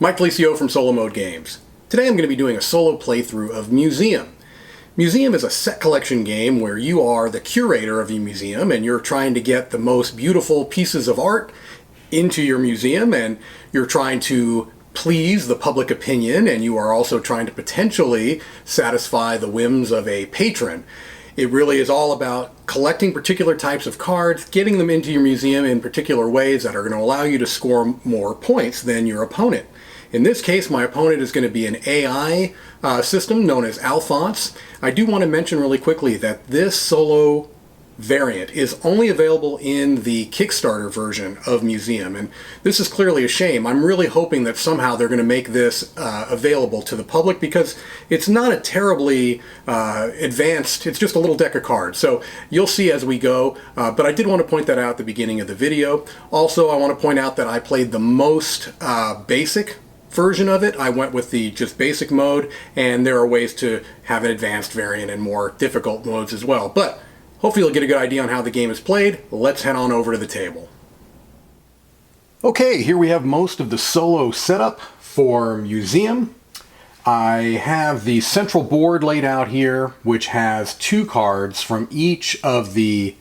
Mike Felicio from Solo Mode Games. Today I'm going to be doing a solo playthrough of Museum. Museum is a set collection game where you are the curator of your museum and you're trying to get the most beautiful pieces of art into your museum, and you're trying to please the public opinion, and you are also trying to potentially satisfy the whims of a patron. It really is all about collecting particular types of cards, getting them into your museum in particular ways that are going to allow you to score more points than your opponent. In this case, my opponent is going to be an AI system known as Alphonse. I do want to mention really quickly that this solo variant is only available in the Kickstarter version of Museum, and this is clearly a shame. I'm really hoping that somehow they're going to make this available to the public, because it's not a terribly advanced, it's just a little deck of cards. So you'll see as we go, but I did want to point that out at the beginning of the video. Also, I want to point out that I played the most basic version of it. I went with the just basic mode, and there are ways to have an advanced variant and more difficult modes as well. But hopefully you'll get a good idea on how the game is played. Let's head on over to the table. Okay, here we have most of the solo setup for Museum. I have the central board laid out here, which has 2 cards from each of the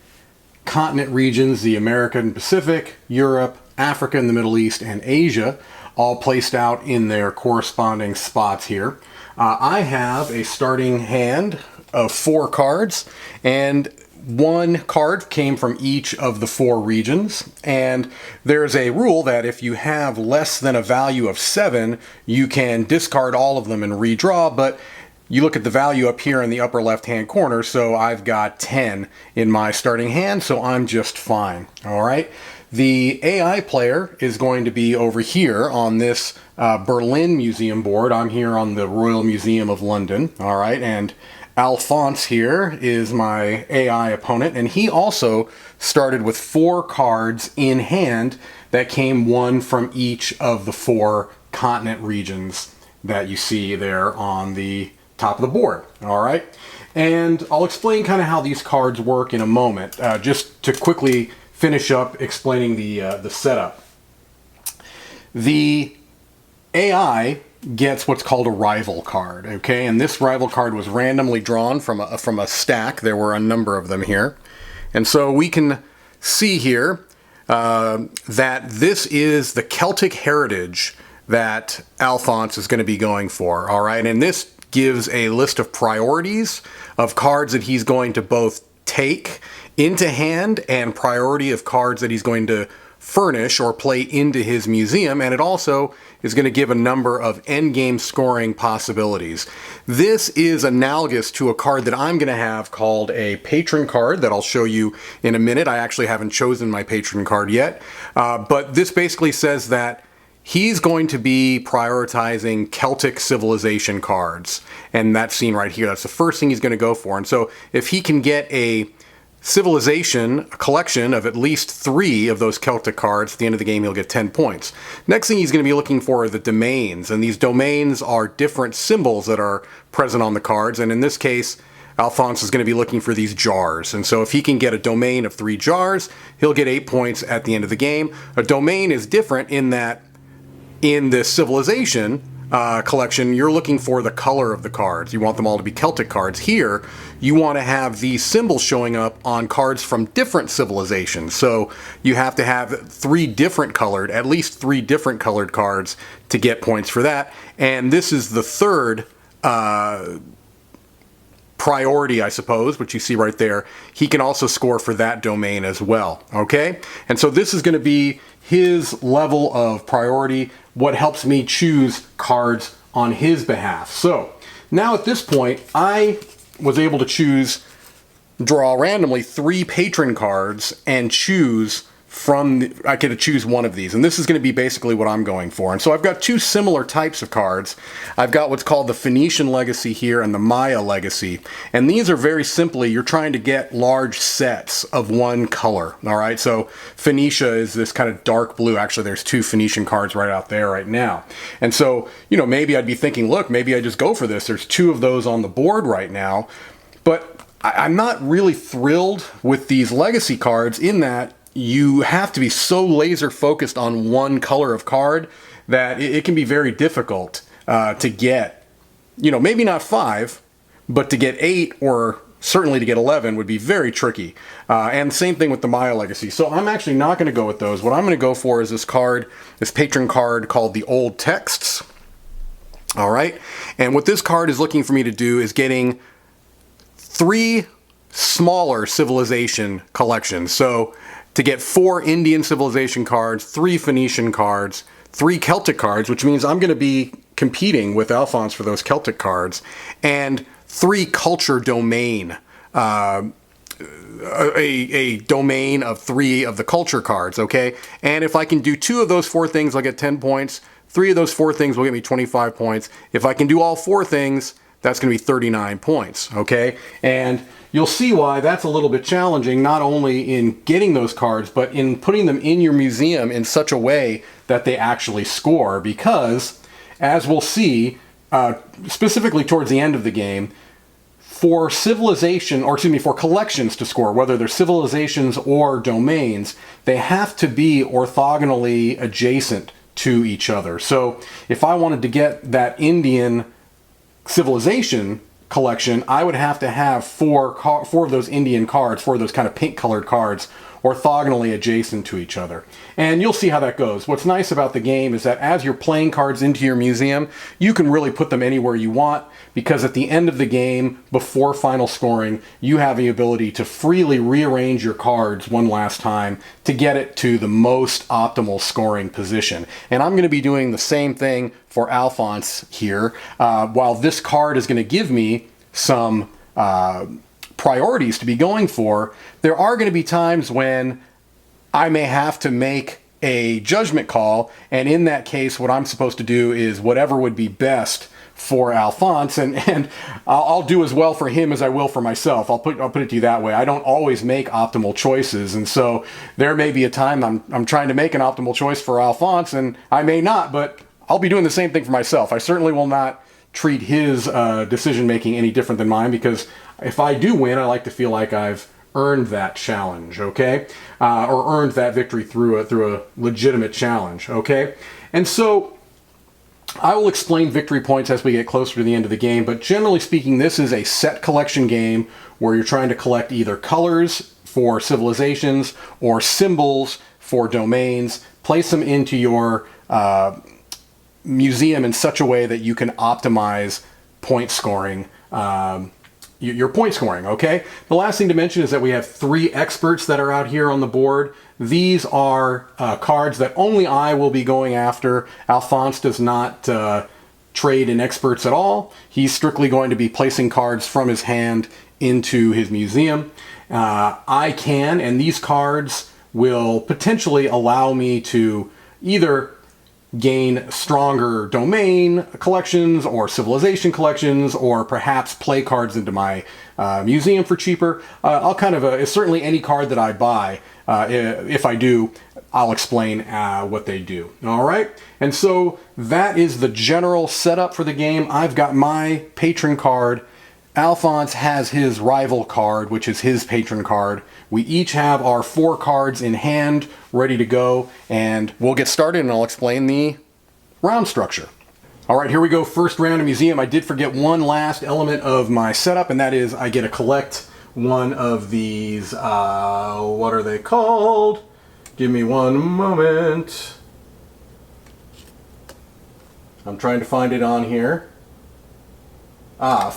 continent regions, the American Pacific, Europe, Africa and the Middle East, and Asia, all placed out in their corresponding spots here. I have a starting hand of 4 cards, and 1 card came from each of the 4 regions, and there's a rule that if you have less than a value of 7, you can discard all of them and redraw, but you look at the value up here in the upper left hand corner, so I've got 10 in my starting hand, so I'm just fine. All right. The AI player is going to be over here on this Berlin Museum board. I'm here on the Royal Museum of London. All right. And Alphonse here is my AI opponent, and he also started with 4 cards in hand that came 1 from each of the 4 continent regions that you see there on the top of the board. All right. And I'll explain kind of how these cards work in a moment. Just to quickly finish up explaining the setup. The AI gets what's called a rival card, okay? And this rival card was randomly drawn from a stack. There were a number of them here. And so we can see here that this is the Celtic heritage that Alphonse is going to be going for, all right? And this gives a list of priorities of cards that he's going to both take into hand and priority of cards that he's going to furnish or play into his museum, and it also is going to give a number of endgame scoring possibilities. This is analogous to a card that I'm going to have called a patron card that I'll show you in a minute. I actually haven't chosen my patron card yet, but this basically says that he's going to be prioritizing Celtic civilization cards, and that's seen right here. That's the first thing he's going to go for. And so if he can get a civilization collection of at least 3 of those Celtic cards, at the end of the game he'll get 10 points. Next thing he's going to be looking for are the domains, and these domains are different symbols that are present on the cards, and in this case Alphonse is going to be looking for these jars. And so if he can get a domain of 3 jars, he'll get 8 points at the end of the game. A domain is different in that in the civilization collection, you're looking for the color of the cards. You want them all to be Celtic cards. Here, you want to have these symbols showing up on cards from different civilizations. So you have to have at least three different colored cards to get points for that. And this is the third priority, I suppose, which you see right there. He can also score for that domain as well, okay? And so this is going to be his level of priority, what helps me choose cards on his behalf. So now at this point, I was able to draw randomly 3 patron cards and choose I get to choose one of these, and this is going to be basically what I'm going for. And so I've got 2 similar types of cards. I've got what's called the Phoenician Legacy here and the Maya Legacy, and these are very simply, you're trying to get large sets of one color, all right? So Phoenicia is this kind of dark blue. Actually, there's 2 Phoenician cards right out there right now. And so, maybe I'd be thinking, look, maybe I just go for this. There's 2 of those on the board right now, but I'm not really thrilled with these legacy cards in that you have to be so laser focused on one color of card that it can be very difficult to get, you know, maybe not 5, but to get 8 or certainly to get 11 would be very tricky. And same thing with the Maya Legacy. So I'm actually not going to go with those. What I'm going to go for is this card, this patron card called the Old Texts. All right. And what this card is looking for me to do is getting 3 smaller civilization collections. So to get 4 Indian civilization cards, 3 Phoenician cards, 3 Celtic cards, which means I'm going to be competing with Alphonse for those Celtic cards, and 3 culture domain, a domain of 3 of the culture cards, okay? And if I can do 2 of those 4 things, I'll get 10 points. 3 of those 4 things will get me 25 points. If I can do all 4 things, that's going to be 39 points, okay? And you'll see why that's a little bit challenging, not only in getting those cards, but in putting them in your museum in such a way that they actually score, because, as we'll see, specifically towards the end of the game, for civilization, or excuse me, for collections to score, whether they're civilizations or domains, they have to be orthogonally adjacent to each other. So if I wanted to get that Indian civilization collection, I would have to have 4 of those Indian cards, 4 of those kind of pink colored cards, orthogonally adjacent to each other. And you'll see how that goes. What's nice about the game is that as you're playing cards into your museum, you can really put them anywhere you want, because at the end of the game, before final scoring, you have the ability to freely rearrange your cards one last time to get it to the most optimal scoring position. And I'm going to be doing the same thing for Alphonse here. While this card is going to give me some priorities to be going for, there are going to be times when I may have to make a judgment call, and in that case what I'm supposed to do is whatever would be best for Alphonse, and I'll do as well for him as I will for myself. I'll put it to you that way. I don't always make optimal choices, and so there may be a time I'm trying to make an optimal choice for Alphonse, and I may not, but I'll be doing the same thing for myself. I certainly will not treat his decision making any different than mine, because if I do win, I like to feel like I've earned that challenge, okay? Or earned that victory through a legitimate challenge, okay? And so I will explain victory points as we get closer to the end of the game, but generally speaking, this is a set collection game where you're trying to collect either colors for civilizations or symbols for domains, place them into your museum in such a way that you can optimize point scoring, your point scoring, okay? The last thing to mention is that we have 3 experts that are out here on the board. These are cards that only I will be going after. Alphonse does not trade in experts at all. He's strictly going to be placing cards from his hand into his museum. I can, and these cards will potentially allow me to either gain stronger domain collections or civilization collections, or perhaps play cards into my museum for cheaper. I'll kind of, certainly any card that I buy, if I do, I'll explain what they do. All right? And so that is the general setup for the game. I've got my patron card. Alphonse has his rival card, which is his patron card. We each have our 4 cards in hand, ready to go, and we'll get started and I'll explain the round structure. All right, here we go. First round of museum. I did forget one last element of my setup, and that is I get to collect one of these, what are they called? Give me one moment. I'm trying to find it on here. A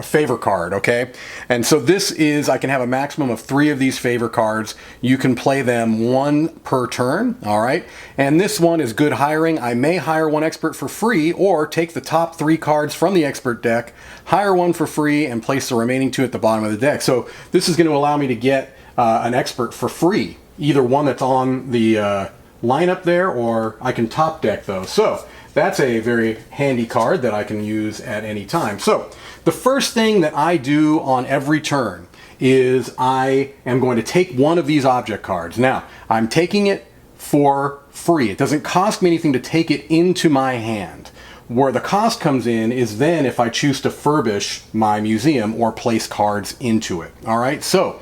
favor card, okay? And so this is, I can have a maximum of 3 of these favor cards. You can play them 1 per turn, all right? And this one is good hiring. I may hire 1 expert for free, or take the top 3 cards from the expert deck, hire 1 for free, and place the remaining 2 at the bottom of the deck. So this is going to allow me to get an expert for free, either one that's on the lineup there, or I can top deck those. So that's a very handy card that I can use at any time. So the first thing that I do on every turn is I am going to take one of these object cards. Now, I'm taking it for free. It doesn't cost me anything to take it into my hand. Where the cost comes in is then if I choose to furbish my museum or place cards into it. All right, so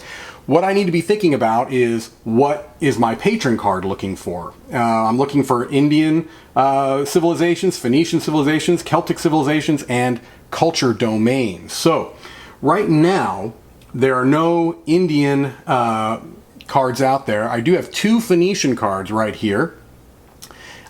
what I need to be thinking about is, what is my patron card looking for? I'm looking for Indian civilizations, Phoenician civilizations, Celtic civilizations, and culture domains. So right now, there are no Indian cards out there. I do have 2 Phoenician cards right here.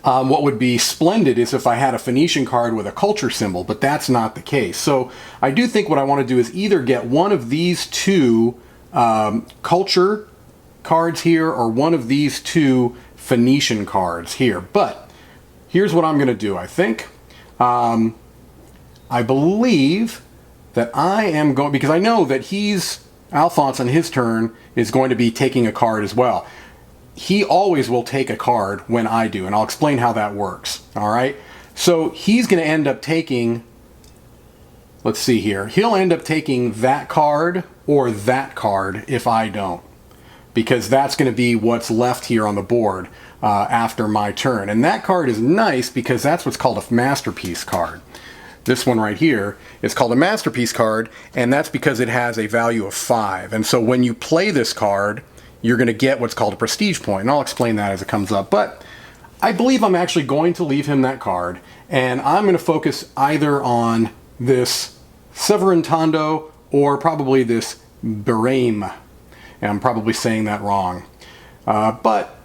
What would be splendid is if I had a Phoenician card with a culture symbol, but that's not the case. So I do think what I want to do is either get one of these 2 culture cards here or one of these 2 Phoenician cards here. But here's what I'm going to do, I think. I believe that I am going, because I know that Alphonse on his turn is going to be taking a card as well. He always will take a card when I do, and I'll explain how that works. All right. So he's going to end up taking, let's see here, he'll end up taking that card or that card if I don't, because that's going to be what's left here on the board after my turn. And that card is nice because that's what's called a masterpiece card. This one right here is called a masterpiece card, and that's because it has a value of 5. And so when you play this card, you're going to get what's called a prestige point, and I'll explain that as it comes up. But I believe I'm actually going to leave him that card, and I'm going to focus either on this Severin Tondo or probably this Biraim. And I'm probably saying that wrong. But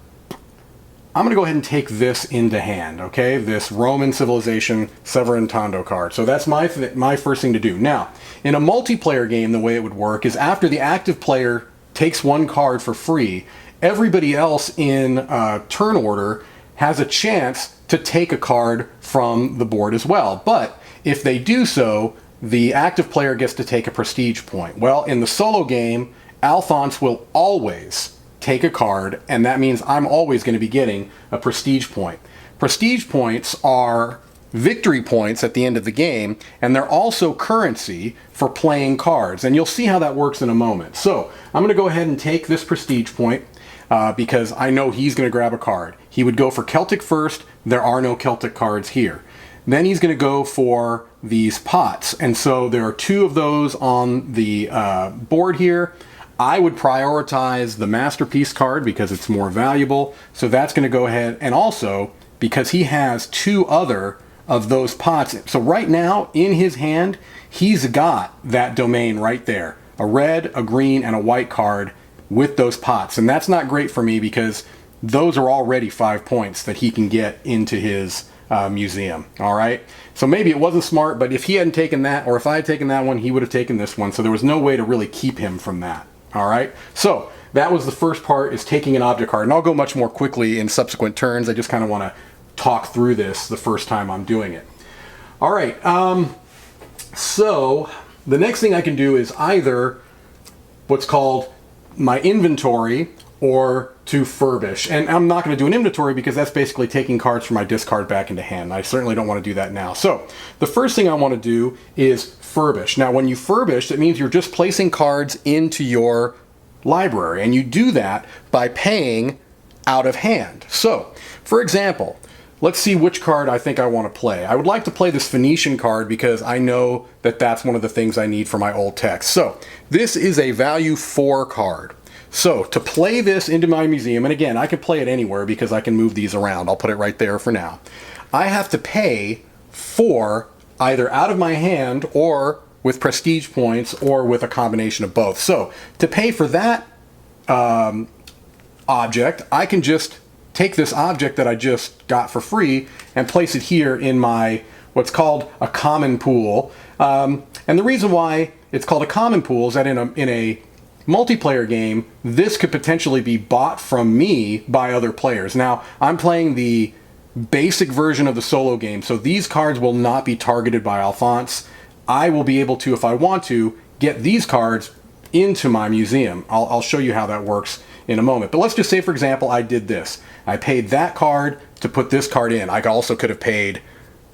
I'm going to go ahead and take this into hand, okay? This Roman civilization Severin Tondo card. So that's my first thing to do. Now, in a multiplayer game, the way it would work is after the active player takes one card for free, everybody else in turn order has a chance to take a card from the board as well. But if they do so, the active player gets to take a prestige point. Well, in the solo game, Alphonse will always take a card, and that means I'm always going to be getting a prestige point. Prestige points are victory points at the end of the game, and they're also currency for playing cards, and you'll see how that works in a moment. So I'm going to go ahead and take this prestige point because I know he's going to grab a card. He would go for Celtic first. There are no Celtic cards here. Then he's going to go for these pots, and so there are 2 of those on the board here. I would prioritize the masterpiece card because it's more valuable, so that's going to go ahead, and also because he has 2 other of those pots. So right now in his hand, he's got that domain right there, a red, a green, and a white card with those pots. And that's not great for me because those are already 5 points that he can get into his museum. All right. So maybe it wasn't smart, but if he hadn't taken that, or if I had taken that one, he would have taken this one. So there was no way to really keep him from that. All right. So that was the first part, is taking an object card. And I'll go much more quickly in subsequent turns. I just kind of want to talk through this the first time I'm doing it. All right, so the next thing I can do is either what's called my inventory or to furbish. And I'm not going to do an inventory because that's basically taking cards from my discard back into hand. I certainly don't want to do that now. So the first thing I want to do is furbish. Now when you furbish, it means you're just placing cards into your library, and you do that by paying out of hand. So for example, let's see which card I think I want to play. I would like to play this Phoenician card because I know that that's one of the things I need for my old text. So this is a value 4 card. So to play this into my museum, and again, I can play it anywhere because I can move these around. I'll put it right there for now. I have to pay 4 either out of my hand or with prestige points or with a combination of both. So to pay for that object, I can just take this object that I just got for free and place it here in my what's called a common pool. And the reason why it's called a common pool is that in a multiplayer game, this could potentially be bought from me by other players. Now, I'm playing the basic version of the solo game, so these cards will not be targeted by Alphonse. I will be able to, if I want to, get these cards into my museum. I'll show you how that works in a moment. But let's just say, for example, I did this. I paid that card to put this card in. I also could have paid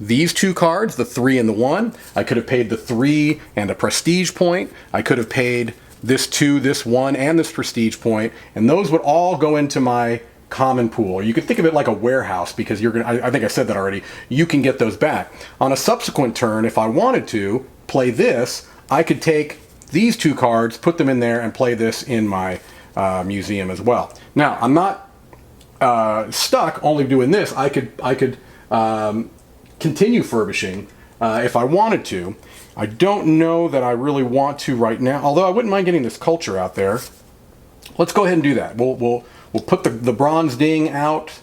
these 2 cards, the 3 and the 1. I could have paid the 3 and a prestige point. I could have paid this 2, this 1, and this prestige point, and those would all go into my common pool. Or you could think of it like a warehouse, because you're gonna, I think I said that already, you can get those back. On a subsequent turn, if I wanted to play this, I could take these two cards, put them in there, and play this in my museum as well. Now, I'm not stuck only doing this. I could continue furbishing if I wanted to. I don't know that I really want to right now, although I wouldn't mind getting this culture out there. Let's go ahead and do that. We'll put the bronze ding out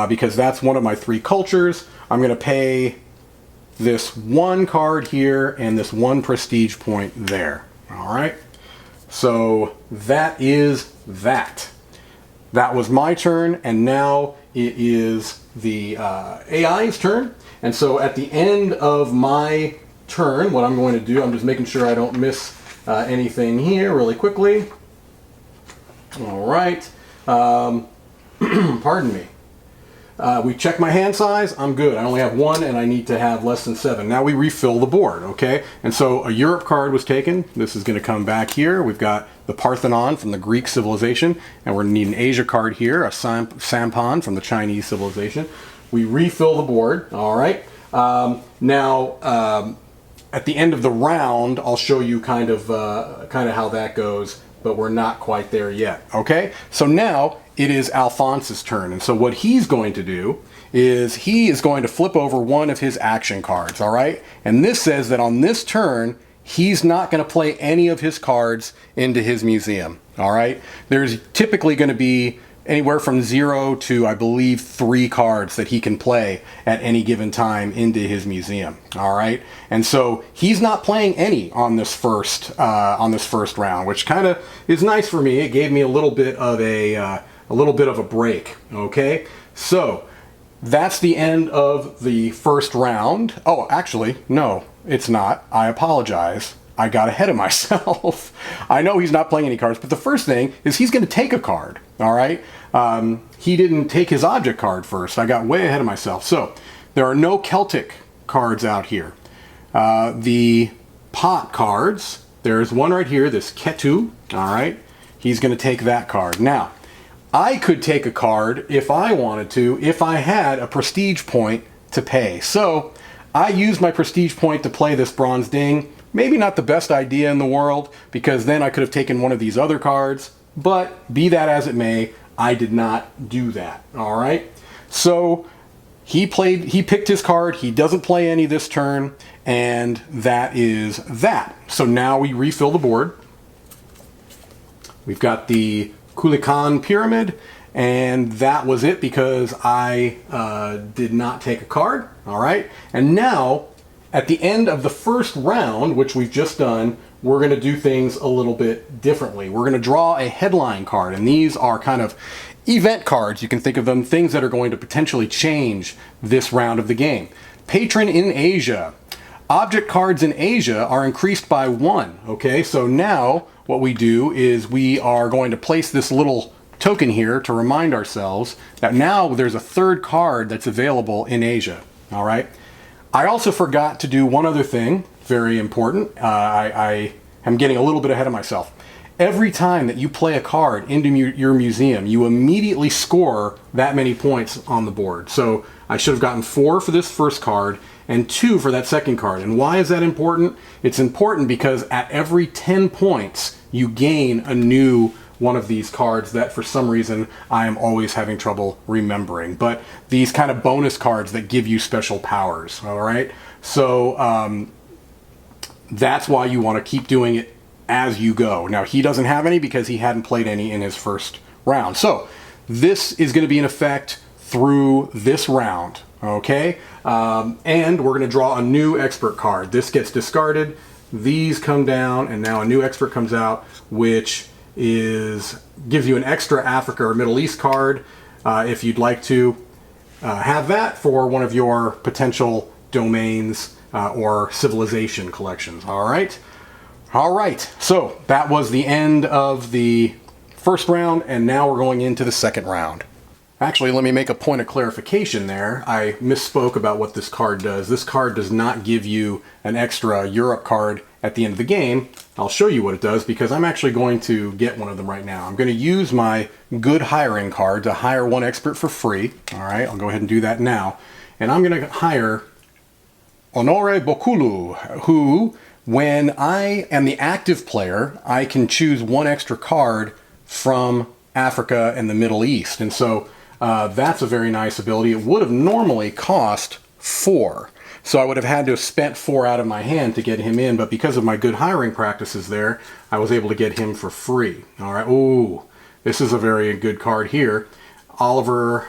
because that's one of my 3 cultures. I'm going to pay this 1 card here and this 1 prestige point there. All right. So that is that. That was my turn, and now it is the AI's turn. And so at the end of my turn, what I'm going to do, I'm just making sure I don't miss anything here really quickly. All right. Pardon me. We check my hand size. I'm good. I only have 1 and I need to have less than 7. Now we refill the board, okay? And so a Europe card was taken. This is going to come back here. We've got the Parthenon from the Greek civilization, and we're going to need an Asia card here, a Sampan from the Chinese civilization. We refill the board, all right? Now, at the end of the round, I'll show you kind of how that goes, but we're not quite there yet, okay? So now it is Alphonse's turn, and so what he's going to do is he is going to flip over one of his action cards, all right? And this says that on this turn, he's not going to play any of his cards into his museum, all right? There's typically going to be anywhere from 0 to, I believe, 3 cards that he can play at any given time into his museum. All right, and so he's not playing any on this first round, which kind of is nice for me. It gave me a little bit of a break. Okay, so that's the end of the first round. Oh, actually, no, it's not. I apologize. I got ahead of myself. I know he's not playing any cards, but the first thing is he's going to take a card, all right? He didn't take his object card first. I got way ahead of myself. So there are no Celtic cards out here. The pot cards, there's one right here, this Ketu, all right? He's going to take that card. Now, I could take a card if I wanted to, if I had a prestige point to pay. So I used my prestige point to play this bronze ding. Maybe not the best idea in the world, because then I could have taken one of these other cards, but be that as it may, I did not do that, all right? So he picked his card, he doesn't play any this turn, and that is that. So now we refill the board. We've got the Kulikan Pyramid, and that was it because I did not take a card, all right? And now, at the end of the first round, which we've just done, we're going to do things a little bit differently. We're going to draw a headline card, and these are kind of event cards. You can think of them, things that are going to potentially change this round of the game. Patron in Asia. Object cards in Asia are increased by 1, okay? So now what we do is we are going to place this little token here to remind ourselves that now there's a 3rd card that's available in Asia, all right? I also forgot to do one other thing, very important. I am getting a little bit ahead of myself. Every time that you play a card into your museum, you immediately score that many points on the board. So I should have gotten 4 for this first card and 2 for that second card. And why is that important? It's important because at every 10 points, you gain a new one of these cards that for some reason I am always having trouble remembering. But these kind of bonus cards that give you special powers, all right? So that's why you want to keep doing it as you go. Now, he doesn't have any because he hadn't played any in his first round. So this is going to be in effect through this round, okay? And we're going to draw a new expert card. This gets discarded, these come down, and now a new expert comes out, which gives you an extra Africa or Middle East card if you'd like to have that for one of your potential domains or civilization collections. All right. So that was the end of the first round, and now we're going into the second round. Actually, let me make a point of clarification there. I misspoke about what this card does. This card does not give you an extra Europe card at the end of the game. I'll show you what it does because I'm actually going to get one of them right now. I'm going to use my good hiring card to hire one expert for free. All right, I'll go ahead and do that now. And I'm going to hire Honore Bokulu, who when I am the active player, I can choose one extra card from Africa and the Middle East. And so that's a very nice ability. It would have normally cost 4. So I would have had to have spent 4 out of my hand to get him in, but because of my good hiring practices there, I was able to get him for free. All right, ooh, this is a very good card here. Oliver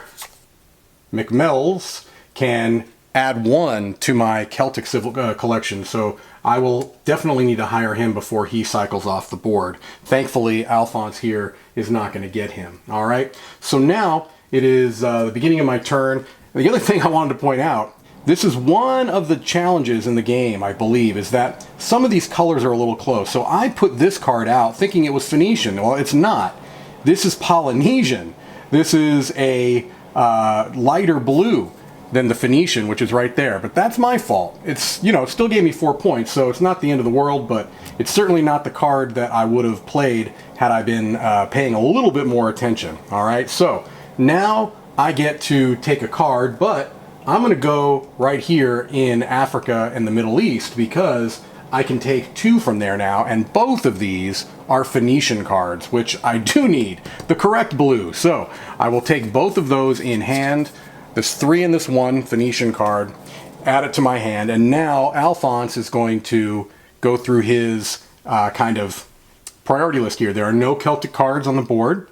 McMills can add 1 to my Celtic Civil collection, so I will definitely need to hire him before he cycles off the board. Thankfully, Alphonse here is not going to get him. All right, so now it is the beginning of my turn. The other thing I wanted to point out, this is one of the challenges in the game, I believe, is that some of these colors are a little close. So I put this card out thinking it was Phoenician. Well, it's not. This is Polynesian. This is a lighter blue than the Phoenician, which is right there. But that's my fault. It's, it still gave me 4 points, so it's not the end of the world, but it's certainly not the card that I would have played had I been paying a little bit more attention. All right, so now I get to take a card, but I'm going to go right here in Africa and the Middle East because I can take 2 from there now, and both of these are Phoenician cards, which I do need the correct blue. So I will take both of those in hand. There's 3 in this one Phoenician card, add it to my hand, and now Alphonse is going to go through his kind of priority list here. There are no Celtic cards on the board.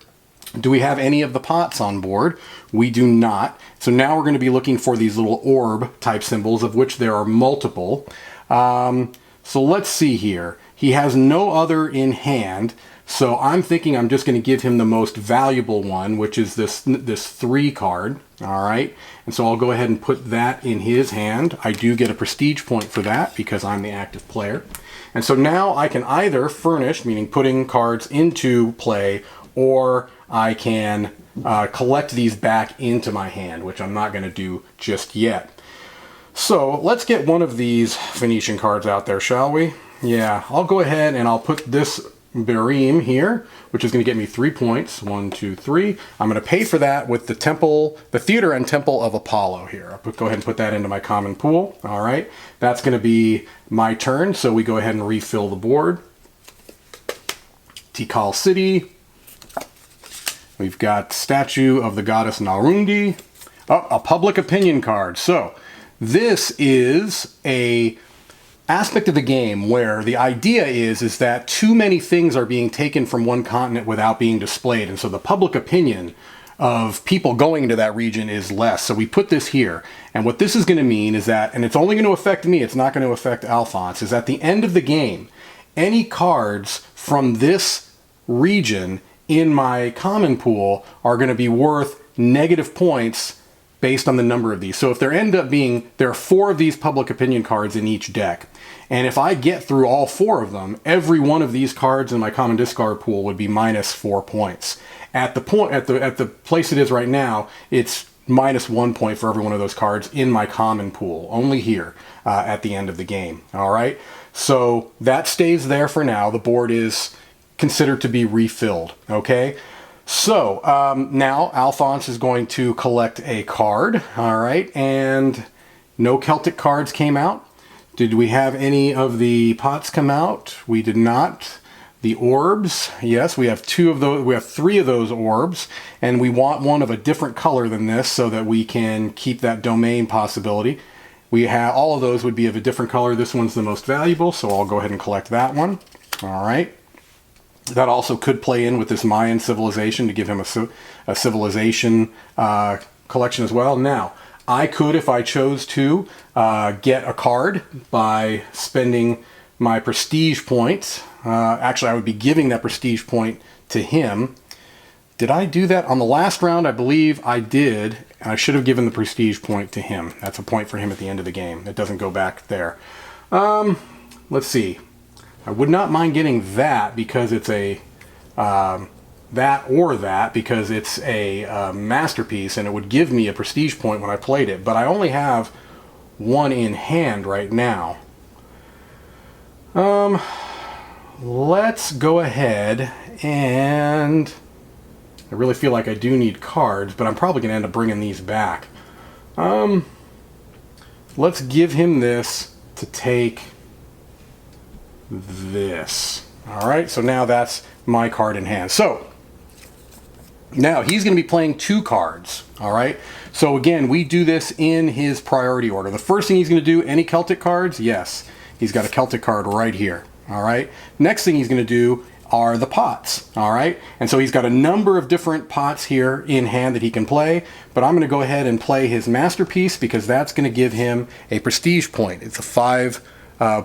Do we have any of the pots on board? We do not. So now we're going to be looking for these little orb type symbols, of which there are multiple. So let's see here. He has no other in hand, so I'm thinking I'm just going to give him the most valuable one, which is this 3 card. All right, and so I'll go ahead and put that in his hand. I do get a prestige point for that because I'm the active player. And so now I can either furnish, meaning putting cards into play, or I can collect these back into my hand, which I'm not going to do just yet. So let's get one of these Phoenician cards out there, shall we? Yeah, I'll go ahead and I'll put this Berim here, which is going to get me 3 points. 1, 2, 3. I'm going to pay for that with the temple, the Theater and Temple of Apollo here. I'll go ahead and put that into my common pool. All right, that's going to be my turn. So we go ahead and refill the board. Tikal City. We've got Statue of the Goddess Narundi. Oh, a public opinion card. So this is a aspect of the game where the idea is that too many things are being taken from one continent without being displayed. And so the public opinion of people going into that region is less. So we put this here. And what this is going to mean is that, and it's only going to affect me, it's not going to affect Alphonse, is at the end of the game, any cards from this region in my common pool are going to be worth negative points based on the number of these. So if there end up being, there are 4 of these public opinion cards in each deck. And if I get through all 4 of them, every one of these cards in my common discard pool would be minus 4 points. At the place it is right now, it's minus 1 point for every one of those cards in my common pool, only here at the end of the game. All right, so that stays there for now. The board is considered to be refilled. Okay. So now Alphonse is going to collect a card, all right, and no Celtic cards came out. Did we have any of the pots come out? We did not. The orbs, yes, we have 2 of those. We have 3 of those orbs, and we want one of a different color than this so that we can keep that domain possibility. We have all of those would be of a different color. This one's the most valuable, so I'll go ahead and collect that one. All right. That also could play in with this Mayan civilization to give him a civilization collection as well. Now, I could, if I chose to, get a card by spending my prestige points. Actually, I would be giving that prestige point to him. Did I do that? On the last round, I believe I did. I should have given the prestige point to him. That's a point for him at the end of the game. It doesn't go back there. Let's see. I would not mind getting that because it's a because it's a masterpiece, and it would give me a prestige point when I played it. But I only have 1 in hand right now. Let's go ahead and I really feel like I do need cards, but I'm probably going to end up bringing these back. Let's give him this to take this. All right, so now that's my card in hand. So now he's going to be playing 2 cards. All right, so again, we do this in his priority order. The first thing he's going to do, any Celtic cards? Yes, he's got a Celtic card right here. All right, next thing he's going to do are the pots. All right, and so he's got a number of different pots here in hand that he can play, but I'm going to go ahead and play his masterpiece because that's going to give him a prestige point. It's a 5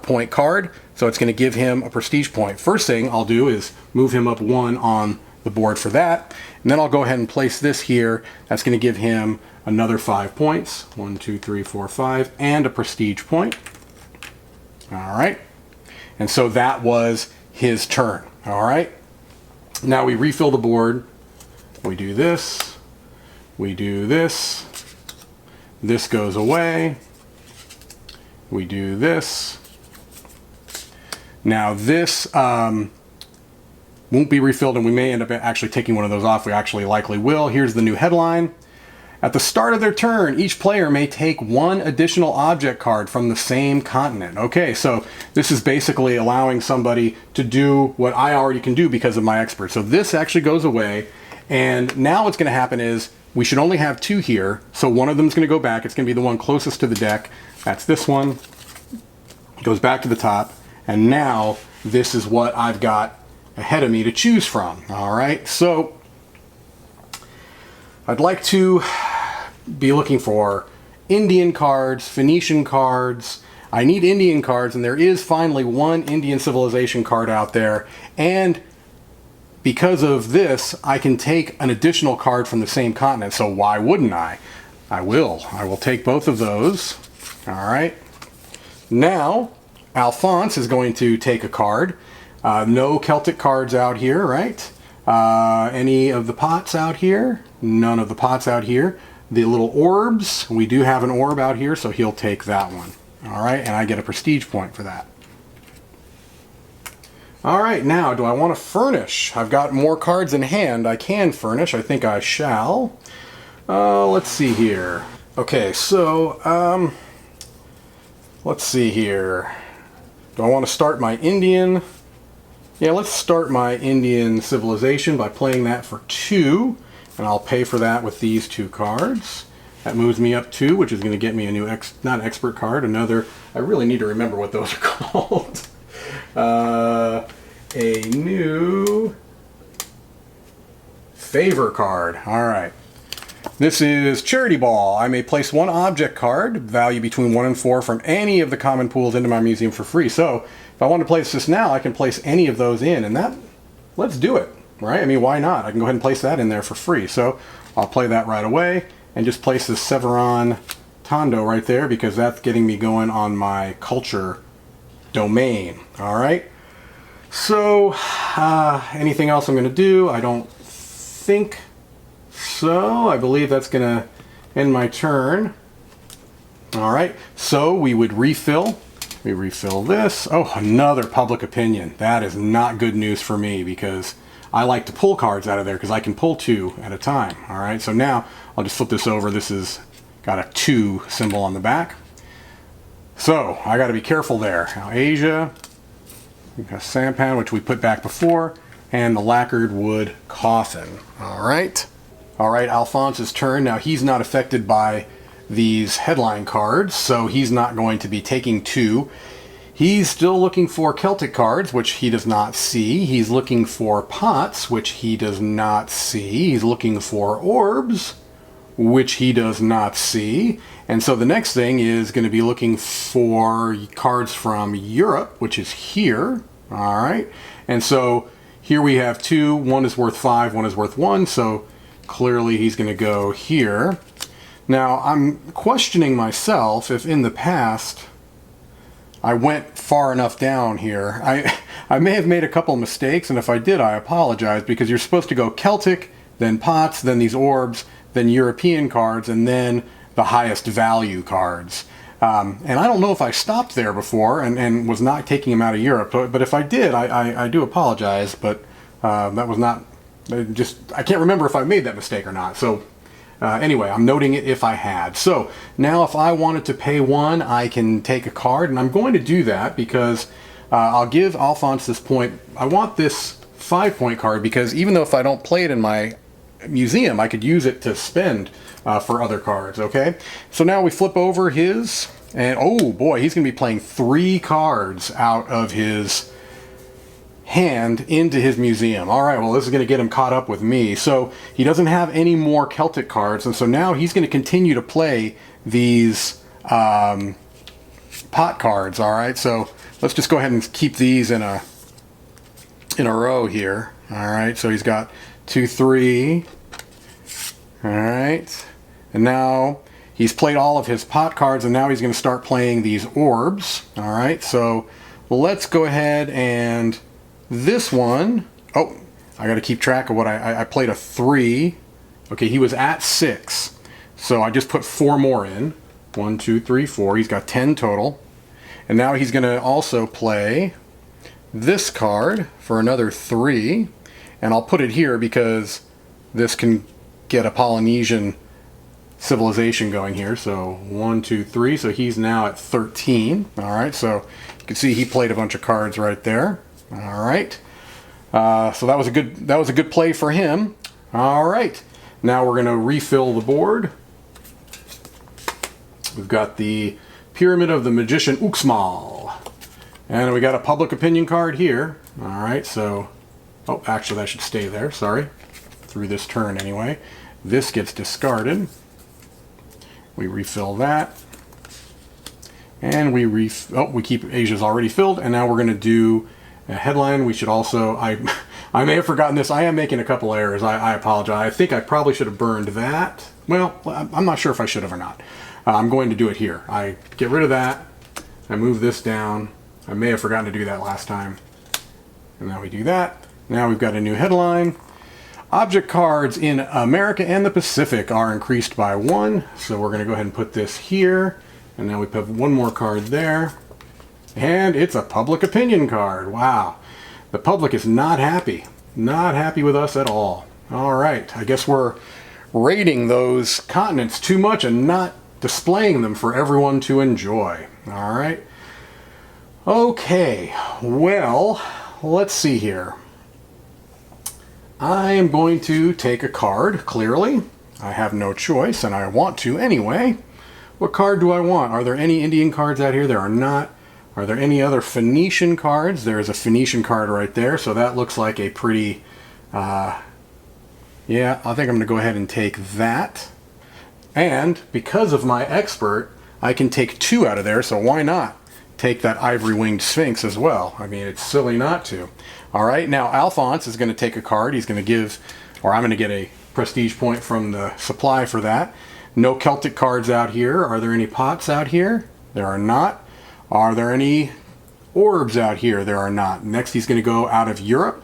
point card, so it's going to give him a prestige point. First thing I'll do is move him up 1 on the board for that, and then I'll go ahead and place this here. That's going to give him another 5 points. 1, 2, 3, 4, 5, and a prestige point. All right, and so that was his turn. All right, now we refill the board. We do this, we do this, this goes away, we do this. Now this won't be refilled, and we may end up actually taking one of those off. We actually likely will. Here's the new headline. At the start of their turn, each player may take 1 additional object card from the same continent. Okay, so this is basically allowing somebody to do what I already can do because of my expert. So this actually goes away, and now what's going to happen is we should only have 2 here, so one of them is going to go back. It's going to be the one closest to the deck. That's this one. It goes back to the top, and now this is what I've got ahead of me to choose from. All right, so I'd like to be looking for Indian cards, Phoenician cards. I need Indian cards, and there is finally 1 Indian civilization card out there. And because of this, I can take an additional card from the same continent. So why wouldn't I? I will take both of those. All right. Now, Alphonse is going to take a card. No Celtic cards out here, right? Any of the pots out here? None of the pots out here. The little orbs, we do have an orb out here, so he'll take that one. All right, and I get a prestige point for that. All right, now, do I want to furnish? I've got more cards in hand. I can furnish. I think I shall. Let's see here. Okay, so, let's see here. Do I want to start my Indian? Yeah, let's start my Indian civilization by playing that for 2. And I'll pay for that with these 2 cards. That moves me up 2, which is going to get me a new, not an expert card, another, I really need to remember what those are called. A new favor card. All right. This is Charity Ball. I may place 1 object card, value between 1 and 4, from any of the common pools into my museum for free. So if I want to place this now, I can place any of those in, and that, let's do it. Right? I mean, why not? I can go ahead and place that in there for free. So I'll play that right away and just place this Severon Tondo right there because that's getting me going on my culture domain. All right. So anything else I'm going to do? I don't think so. I believe that's going to end my turn. All right. So we would refill. We refill this. Oh, another public opinion. That is not good news for me because I like to pull cards out of there because I can pull 2 at a time. All right, so now I'll just flip this over. This has got a 2 symbol on the back. So I got to be careful there. Now Asia, we've got sampan, which we put back before, and the lacquered wood coffin. All right, Alphonse's turn. Now he's not affected by these headline cards, so he's not going to be taking 2. He's still looking for Celtic cards, which he does not see. He's looking for pots, which he does not see. He's looking for orbs, which he does not see. And so the next thing is going to be looking for cards from Europe, which is here. All right. And so here we have 2. 1 is worth 5, 1 is worth 1. So clearly he's going to go here. Now I'm questioning myself if in the past I went far enough down here. I may have made a couple mistakes, and if I did, I apologize, because you're supposed to go Celtic, then pots, then these orbs, then European cards, and then the highest value cards. And I don't know if I stopped there before and was not taking them out of Europe, but if I did, I do apologize, but that was not, I can't remember if I made that mistake or not. So anyway, I'm noting it if I had. So now if I wanted to pay 1, I can take a card, and I'm going to do that because I'll give Alphonse this point. I want this 5-point card because even though if I don't play it in my museum, I could use it to spend for other cards, okay? So now we flip over his, and oh boy, he's going to be playing 3 cards out of his hand into his museum. All right, well, this is going to get him caught up with me. So he doesn't have any more Celtic cards, and so now he's going to continue to play these pot cards. All right, so let's just go ahead and keep these in a row here. All right, so he's got 2, 3. All right, and now he's played all of his pot cards, and now he's going to start playing these orbs. All right, so let's go ahead and this one, oh, I got to keep track of what I played a 3. Okay, he was at 6. So I just put 4 more in. 1, 2, 3, 4. He's got 10 total. And now he's going to also play this card for another 3. And I'll put it here because this can get a Polynesian civilization going here. So 1, 2, 3. So he's now at 13. All right, so you can see he played a bunch of cards right there. All right, so that was a good play for him. All right, now we're going to refill the board. We've got the Pyramid of the Magician Uxmal, and we got a public opinion card here. All right, so oh, actually that should stay there. Sorry, through this turn anyway. This gets discarded. We refill that, and we keep Asia's already filled, and now we're going to do a headline. We should also, I may have forgotten this. I am making a couple errors. I apologize. I think I probably should have burned that. Well, I'm not sure if I should have or not. I'm going to do it here. I get rid of that. I move this down. I may have forgotten to do that last time. And now we do that. Now we've got a new headline. Object cards in America and the Pacific are increased by 1. So we're going to go ahead and put this here. And now we put one more card there. And it's a public opinion card. Wow. The public is not happy. Not happy with us at all. All right. I guess we're rating those continents too much and not displaying them for everyone to enjoy. All right. Okay. Well, let's see here. I am going to take a card, clearly. I have no choice, and I want to anyway. What card do I want? Are there any Indian cards out here? There are not. Are there any other Phoenician cards? There's a Phoenician card right there, so that looks like a pretty, yeah, I think I'm going to go ahead and take that. And because of my expert, I can take 2 out of there, so why not take that ivory-winged Sphinx as well? I mean, it's silly not to. All right, now Alphonse is going to take a card. He's going to give, or I'm going to get a prestige point from the supply for that. No Celtic cards out here. Are there any pots out here? There are not. Are there any orbs out here? There are not. Next, he's going to go out of Europe.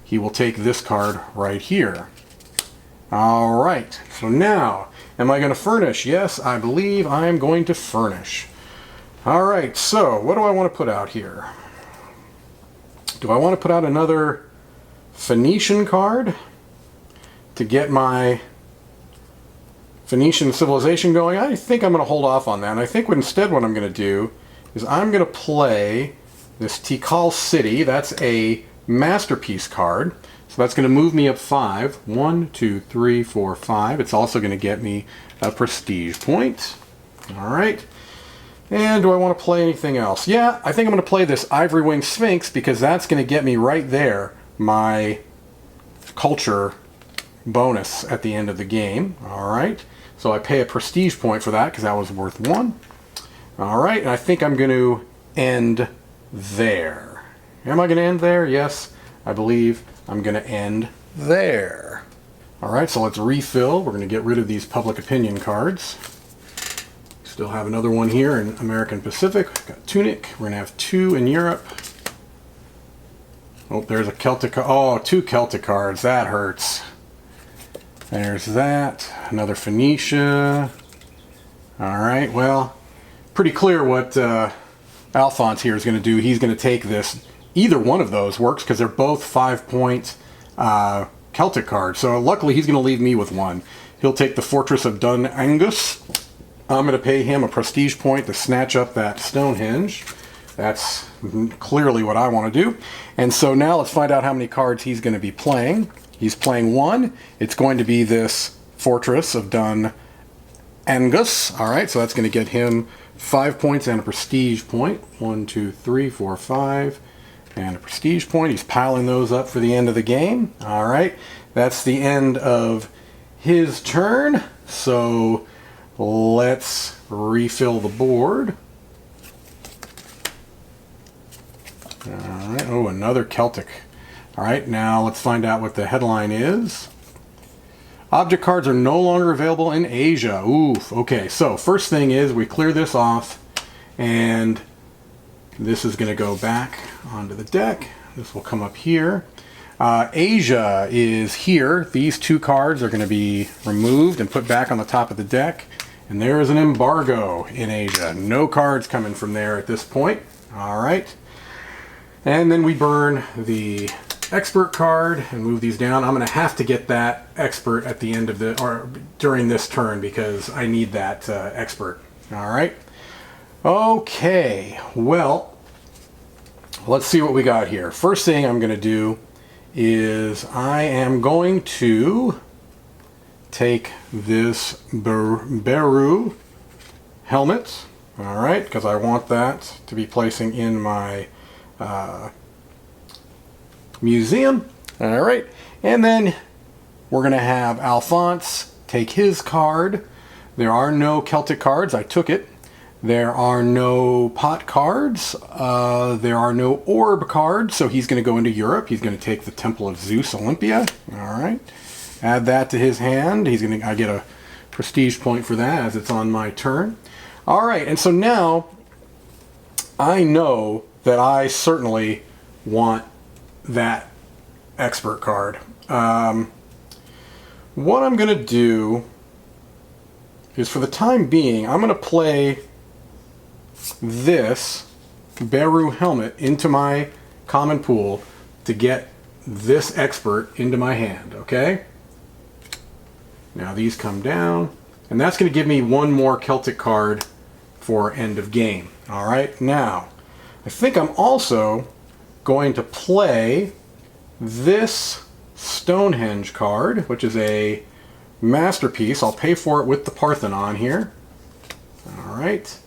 He will take this card right here. All right. So now, am I going to furnish? Yes, I believe I'm going to furnish. All right. So what do I want to put out here? Do I want to put out another Phoenician card to get my Phoenician civilization going? I think I'm going to hold off on that. And I think instead what I'm going to do is I'm going to play this Tikal City. That's a masterpiece card. So that's going to move me up 5. 1, 2, 3, 4, 5. It's also going to get me a prestige point. All right. And do I want to play anything else? Yeah, I think I'm going to play this Ivory Wing Sphinx because that's going to get me right there my culture bonus at the end of the game. All right. So I pay a prestige point for that because that was worth 1. All right, and I think I'm going to end there. Am I going to end there? Yes, I believe I'm going to end there. All right, so let's refill. We're going to get rid of these public opinion cards. Still have another one here in American Pacific. Got Tunic. We're going to have 2 in Europe. Oh, there's a Celtic. Oh, 2 Celtic cards. That hurts. There's that. Another Phoenicia. All right, well, pretty clear what Alphonse here is going to do. He's going to take this. Either one of those works because they're both 5-point Celtic cards. So luckily he's going to leave me with 1. He'll take the Fortress of Dun Angus. I'm going to pay him a prestige point to snatch up that Stonehenge. That's clearly what I want to do. And so now let's find out how many cards he's going to be playing. He's playing one. It's going to be this Fortress of Dun Angus. All right, so that's going to get him 5 points and a prestige point. 1, 2, 3, 4, 5, and a prestige point. He's piling those up for the end of the game. All right, that's the end of his turn. So let's refill the board. All right, oh, another Celtic. All right, now let's find out what the headline is. Object cards are no longer available in Asia. Oof. Okay, so first thing is we clear this off, and this is going to go back onto the deck. This will come up here. Asia is here. These two cards are going to be removed and put back on the top of the deck. And there is an embargo in Asia. No cards coming from there at this point. All right. And then we burn the expert card and move these down. I'm going to have to get that expert at the end of the, or during this turn, because I need that expert. All right. Okay. Well, let's see what we got here. First thing I'm going to do is I am going to take this Beru helmet. All right, because I want that to be placing in my museum. All right, and then we're going to have Alphonse take his card. There are no Celtic cards. I took it. There are no pot cards. There are no orb cards, so he's going to go into Europe. He's going to take the Temple of Zeus Olympia. All right, add that to his hand. I get a prestige point for that as it's on my turn. All right, and so now I know that I certainly want that expert card. What I'm going to do is, for the time being, I'm going to play this Beru helmet into my common pool to get this expert into my hand, okay? Now these come down, and that's going to give me one more Celtic card for end of game. All right, now I think I'm also going to play this Stonehenge card, which is a masterpiece. I'll pay for it with the Parthenon here. All right,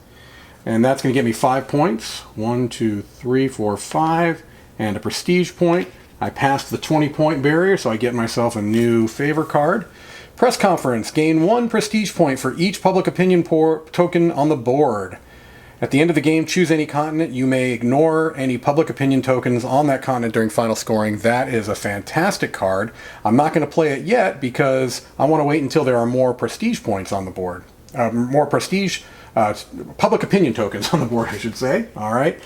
and that's going to get me 5 points. 1, 2, 3, 4, 5, and a prestige point. I passed the 20-point barrier, so I get myself a new favor card. Press conference. Gain 1 prestige point for each public opinion token on the board. At the end of the game, choose any continent. You may ignore any public opinion tokens on that continent during final scoring. That is a fantastic card. I'm not going to play it yet because I want to wait until there are more prestige points on the board. More prestige, public opinion tokens on the board, I should say. All right.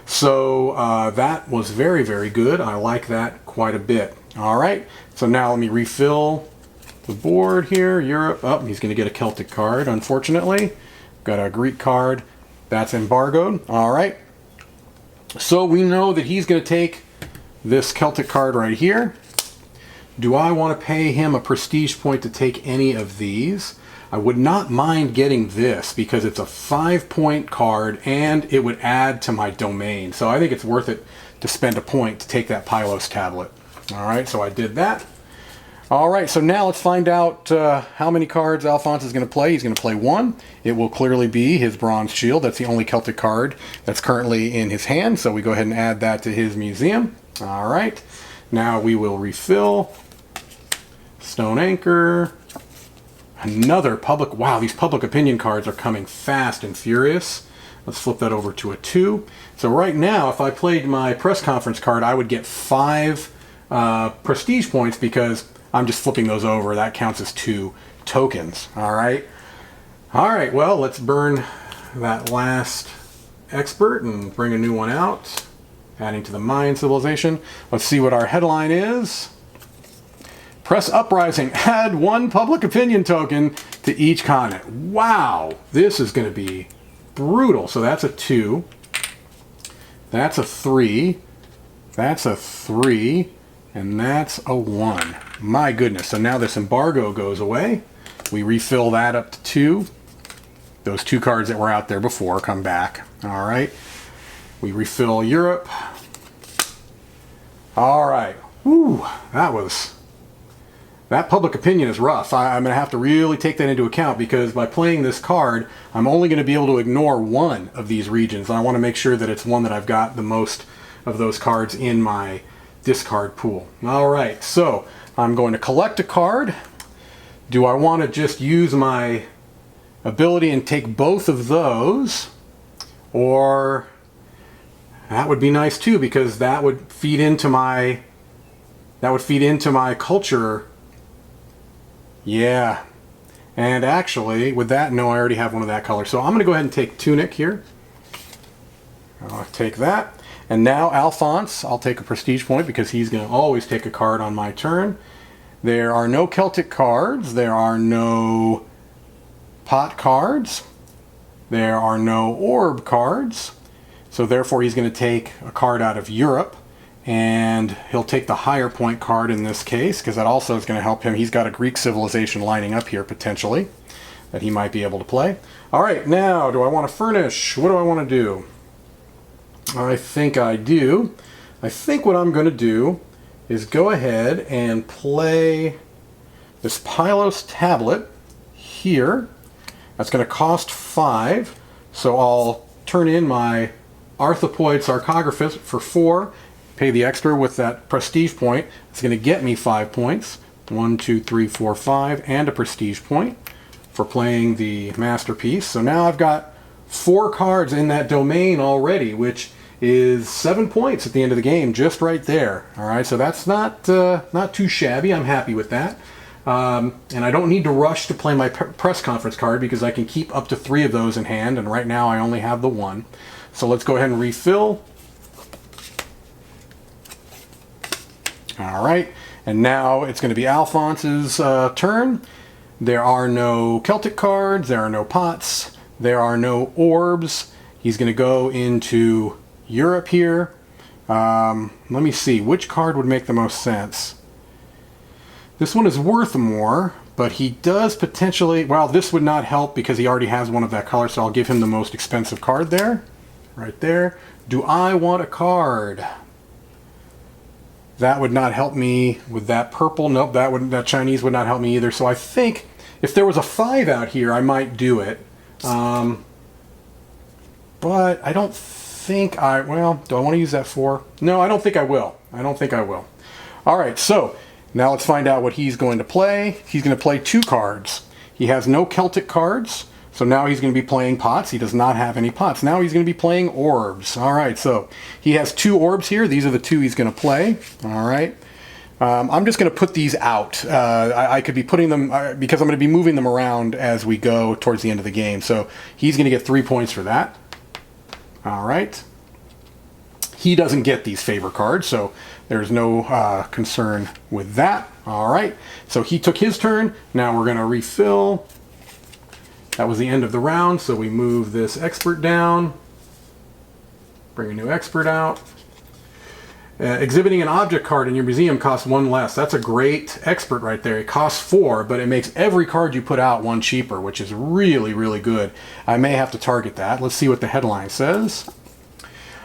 So that was very, very good. I like that quite a bit. All right. So now let me refill the board here. Europe. Oh, he's going to get a Celtic card, unfortunately. Got a Greek card. That's embargoed. All right. So we know that he's going to take this Celtic card right here. Do I want to pay him a prestige point to take any of these? I would not mind getting this because it's a 5-point card and it would add to my domain. So I think it's worth it to spend a point to take that Pylos tablet. All right, so I did that. All right, so now let's find out how many cards Alphonse is going to play. He's going to play 1. It will clearly be his Bronze Shield. That's the only Celtic card that's currently in his hand, so we go ahead and add that to his museum. All right, now we will refill. Stone Anchor. Another public, wow, these public opinion cards are coming fast and furious. Let's flip that over to a 2. So right now, if I played my press conference card, I would get 5 prestige points because I'm just flipping those over. That counts as 2 tokens. All right. All right. Well, let's burn that last expert and bring a new one out. Adding to the Mayan civilization. Let's see what our headline is. Press Uprising. Add 1 public opinion token to each continent. Wow. This is going to be brutal. So that's a 2. That's a 3. That's a 3. And that's a 1. My goodness. So now this embargo goes away. We refill that up to 2. Those 2 cards that were out there before come back. All right. We refill Europe. All right. Whew, that public opinion is rough. I'm going to have to really take that into account, because by playing this card, I'm only going to be able to ignore one of these regions. I want to make sure that it's one that I've got the most of those cards in my discard pool. All right, so I'm going to collect a card. Do I want to just use my ability and take both of those? Or that would be nice too, because that would feed into my culture. Yeah. And actually, with that, no, I already have one of that color. So I'm going to go ahead and take Tunic here. I'll take that. And now Alphonse, I'll take a prestige point, because he's going to always take a card on my turn. There are no Celtic cards. There are no pot cards. There are no orb cards. So therefore he's going to take a card out of Europe, and he'll take the higher point card in this case, because that also is going to help him. He's got a Greek civilization lining up here potentially that he might be able to play. All right, now do I want to furnish? What do I want to do? I think I do. I think what I'm going to do is go ahead and play this Pylos tablet here. That's going to cost 5, so I'll turn in my Arthropoid Sarcophagus for 4, pay the extra with that prestige point. It's going to get me 5 points. 1, 2, 3, 4, 5, and a prestige point for playing the masterpiece. So now I've got 4 cards in that domain already, which is 7 points at the end of the game, just right there. All right, so that's not too shabby. I'm happy with that. And I don't need to rush to play my press conference card, because I can keep up to 3 of those in hand, and right now I only have the 1. So let's go ahead and refill. All right, and now it's going to be Alphonse's turn. There are no Celtic cards, there are no pots, there are no orbs. He's going to go into Europe here. Let me see, which card would make the most sense? This one is worth more, but he does potentially, well, this would not help because he already has one of that color, so I'll give him the most expensive card there. Right there. Do I want a card? That would not help me with that purple. Nope, that Chinese would not help me either. So I think if there was a 5 out here, I might do it. But I don't think well, do I want to use that 4? No, I don't think I will. I don't think I will. All right, so now let's find out what he's going to play. He's going to play 2 cards. He has no Celtic cards. So now he's going to be playing pots. He does not have any pots. Now he's going to be playing orbs. All right, so he has 2 orbs here. These are the 2 he's going to play. All right. I'm just going to put these out. I could be putting them, because I'm going to be moving them around as we go towards the end of the game. So he's going to get 3 points for that. All right. He doesn't get these favor cards, so there's no concern with that. All right. So he took his turn. Now we're going to refill. That was the end of the round, so we move this expert down, bring a new expert out. Exhibiting an object card in your museum costs 1 less. That's a great expert right there. It costs 4, but it makes every card you put out 1 cheaper, which is really, really good. I may have to target that. Let's see what the headline says.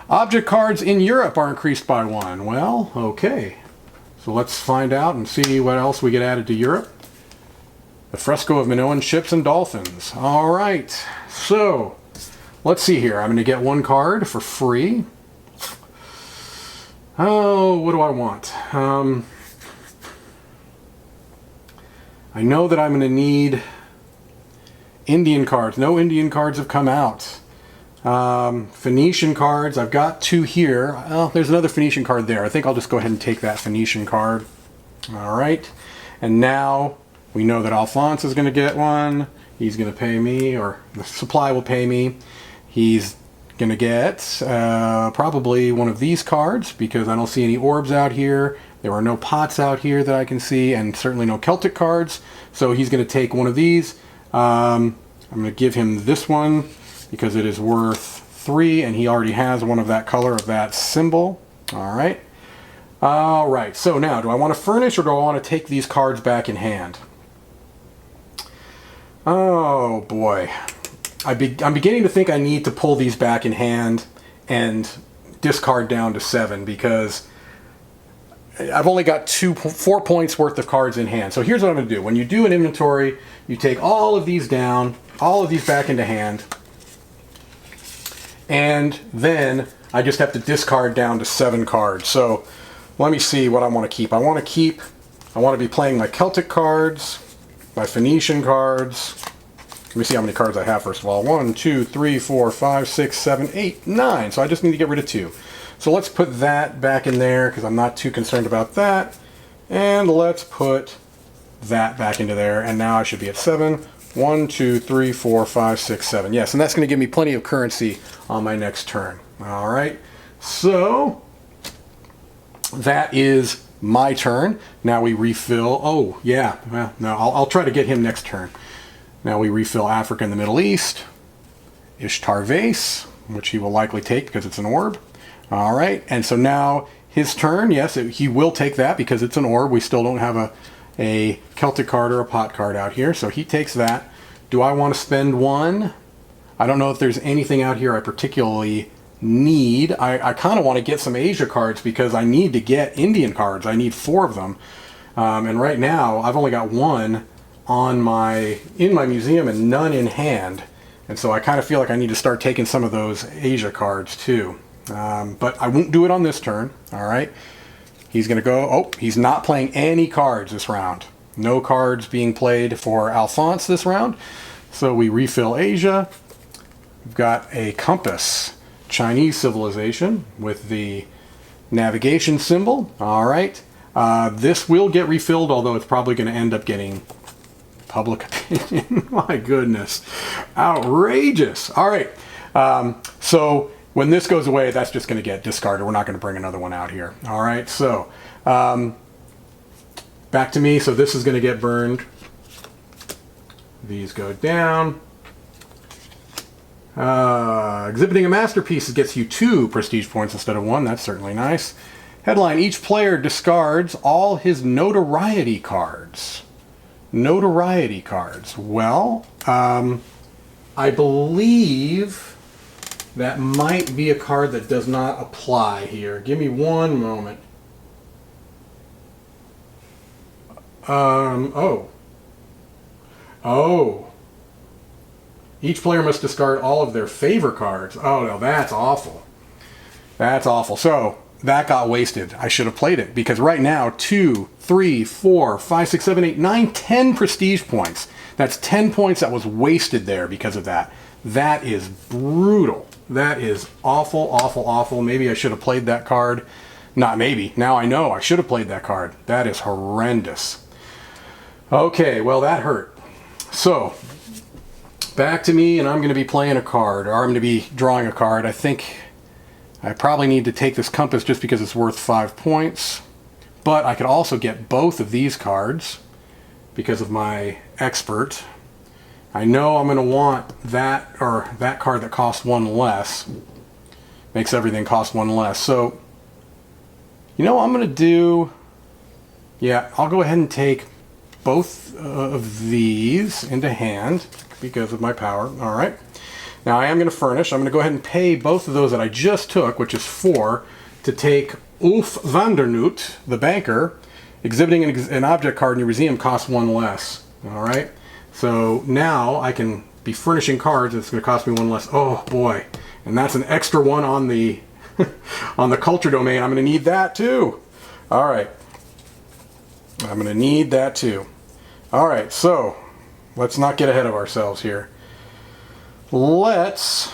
Object cards in Europe are increased by 1. Well, okay. So let's find out and see what else we get added to Europe. The fresco of Minoan ships and dolphins. All right, so let's see here. I'm going to get 1 card for free. Oh, what do I want? I know that I'm going to need Indian cards. No Indian cards have come out. Phoenician cards, I've got 2 here. Oh, there's another Phoenician card there. I think I'll just go ahead and take that Phoenician card. All right, and now we know that Alphonse is going to get 1. He's going to pay me, or the supply will pay me. He's going to get probably one of these cards, because I don't see any orbs out here. There are no pots out here that I can see, and certainly no Celtic cards. So he's going to take one of these. I'm going to give him this one because it is worth 3, and he already has one of that color of that symbol. All right. All right. So now, do I want to furnish, or do I want to take these cards back in hand? Oh boy, I'm beginning to think I need to pull these back in hand and discard down to 7 because I've only got 4 points worth of cards in hand. So here's what I'm going to do. When you do an inventory, you take all of these down, all of these back into hand, and then I just have to discard down to 7 cards. So let me see what I want to keep. I want to be playing my Celtic cards, my Phoenician cards. Let me see how many cards I have first of all. 1, 2, 3, 4, 5, 6, 7, 8, 9. So I just need to get rid of 2. So let's put that back in there because I'm not too concerned about that. And let's put that back into there. And now I should be at 7. 1, 2, 3, 4, 5, 6, 7. Yes, and that's going to give me plenty of currency on my next turn. All right. So that is my turn. Now we refill. Oh, yeah. Well, no, I'll try to get him next turn. Now we refill Africa and the Middle East. Ishtar Vase, which he will likely take because it's an orb. All right, and so now his turn, yes, he will take that because it's an orb. We still don't have a Celtic card or a pot card out here, so he takes that. Do I want to spend 1? I don't know if there's anything out here I particularly need. I kind of want to get some Asia cards because I need to get Indian cards. I need 4 of them. And right now, I've only got 1 in my museum and none in hand. And so I kind of feel like I need to start taking some of those Asia cards too. But I won't do it on this turn. All right. He's going to go. Oh, he's not playing any cards this round. No cards being played for Alphonse this round. So we refill Asia. We've got a compass, Chinese civilization with the navigation symbol. All right. This will get refilled, although it's probably going to end up getting public opinion. My goodness. Outrageous. All right. So when this goes away, that's just going to get discarded. We're not going to bring another one out here. All right, so back to me. So this is going to get burned. These go down. Exhibiting a masterpiece gets you 2 prestige points instead of 1. That's certainly nice. Headline, each player discards all his notoriety cards. Notoriety cards. Well, I believe that might be a card that does not apply here. Give me one moment. Oh. Each player must discard all of their favor cards. Oh, no, that's awful. That's awful. So, that got wasted. I should have played it because right now, 2, 3, 4, 5, 6, 7, 8, 9, 10 prestige points. That's 10 points that was wasted there because of that. That is brutal. That is awful, awful, awful. Maybe I should have played that card. Not maybe. Now I know I should have played that card. That is horrendous. Okay, well that hurt. So, back to me, and I'm going to be playing a card, or I'm going to be drawing a card. I think I probably need to take this compass just because it's worth 5 points. But I could also get both of these cards because of my expert. I know I'm going to want that, or that card that costs 1 less. Makes everything cost 1 less. So, you know what I'm going to do? Yeah, I'll go ahead and take both of these into hand because of my power. All right. Now I am going to furnish. I'm going to go ahead and pay both of those that I just took, which is 4, to take Ulf Vandernoot, the banker. Exhibiting an object card in your museum costs 1 less. All right. So now I can be furnishing cards. It's going to cost me 1 less. Oh boy. And that's an extra 1 on the on the culture domain. I'm going to need that too. All right. I'm going to need that too. All right. So let's not get ahead of ourselves here. Let's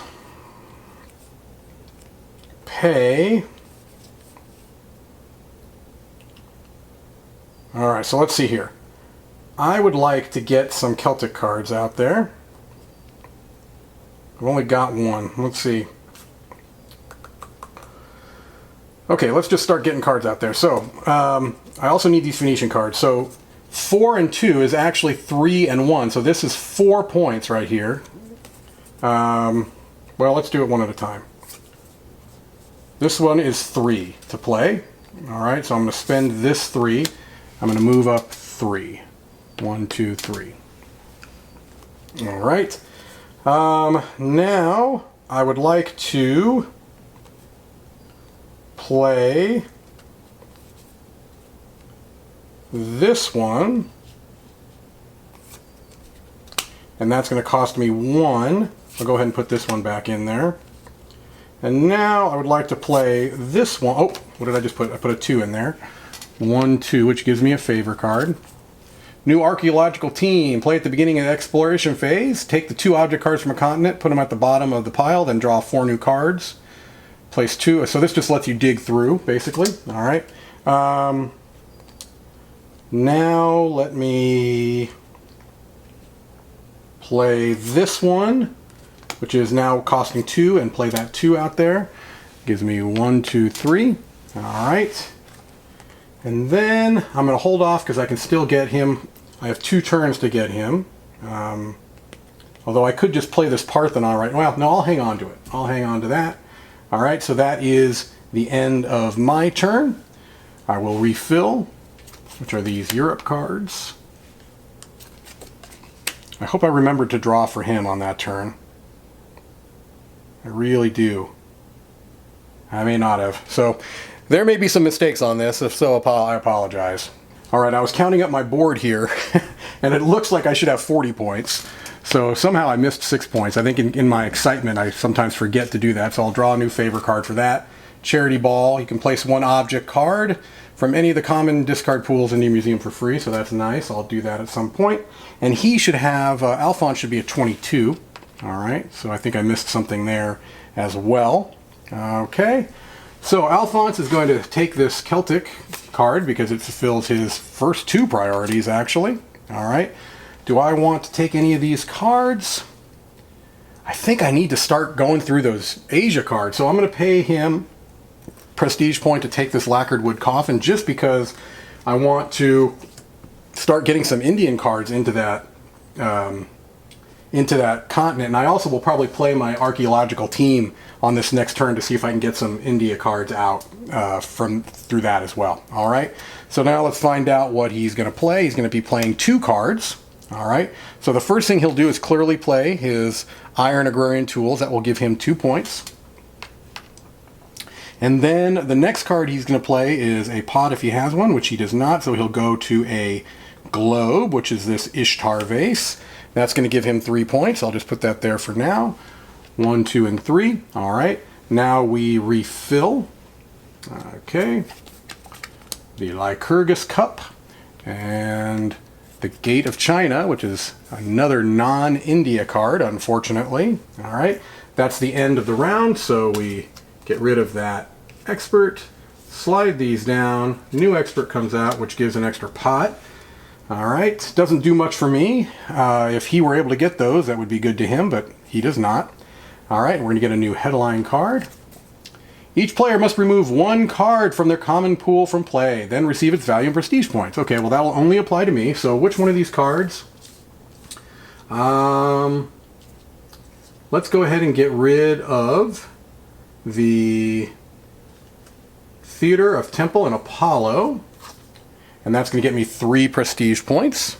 pay. All right. So let's see here. I would like to get some Celtic cards out there. I've only got 1. Let's see. Okay, let's just start getting cards out there. So, I also need these Phoenician cards. So, 4 and 2 is actually 3 and 1. So this is 4 points right here. Well, let's do it one at a time. This one is 3 to play. All right, so I'm going to spend this 3. I'm going to move up 3. 1, 2, 3. All right. Now I would like to play this one, and that's going to cost me 1. I'll go ahead and put this one back in there. And now I would like to play this one. Oh, what did I just put? I put a 2 in there. 1, 2, which gives me a favor card. New archaeological team. Play at the beginning of the exploration phase. Take the 2 object cards from a continent, put them at the bottom of the pile, then draw 4 new cards. Place 2. So this just lets you dig through, basically. All right. Now let me play this one, which is now costing 2, and play that 2 out there. Gives me 1, 2, 3. All right. And then I'm going to hold off because I can still get him. I have 2 turns to get him. Although I could just play this Parthenon right. Well, no, I'll hang on to it. I'll hang on to that. All right, so that is the end of my turn. I will refill, which are these Europe cards. I hope I remembered to draw for him on that turn. I really do. I may not have. So there may be some mistakes on this. If so, I apologize. All right, I was counting up my board here, and it looks like I should have 40 points. So somehow I missed 6 points. I think in my excitement, I sometimes forget to do that. So I'll draw a new favor card for that. Charity Ball. You can place 1 object card from any of the common discard pools in the museum for free. So that's nice. I'll do that at some point. And he should have, Alphonse should be a 22. All right, so I think I missed something there as well. Okay. So Alphonse is going to take this Celtic card because it fulfills his first 2 priorities, actually. All right. Do I want to take any of these cards? I think I need to start going through those Asia cards. So I'm going to pay him prestige point to take this lacquered wood coffin just because I want to start getting some Indian cards into that continent. And I also will probably play my archaeological team on this next turn to see if I can get some India cards out through that as well. All right. So now let's find out what he's going to play. He's going to be playing 2 cards. All right. So the first thing he'll do is clearly play his Iron Agrarian Tools. That will give him 2 points. And then the next card he's going to play is a pot if he has one, which he does not. So he'll go to a globe, which is this Ishtar vase. That's going to give him 3 points. I'll just put that there for now. 1, 2, and 3. All right. Now we refill. Okay. The Lycurgus Cup and the Gate of China, which is another non-India card, unfortunately. All right. That's the end of the round. So we get rid of that expert. Slide these down. New expert comes out, which gives an extra pot. All right. Doesn't do much for me. If he were able to get those, that would be good to him, but he does not. All right. We're going to get a new headline card. Each player must remove 1 card from their common pool from play, then receive its value in prestige points. Okay, well, that'll only apply to me. So which one of these cards? Let's go ahead and get rid of the Theater of Temple and Apollo. And that's going to get me 3 prestige points.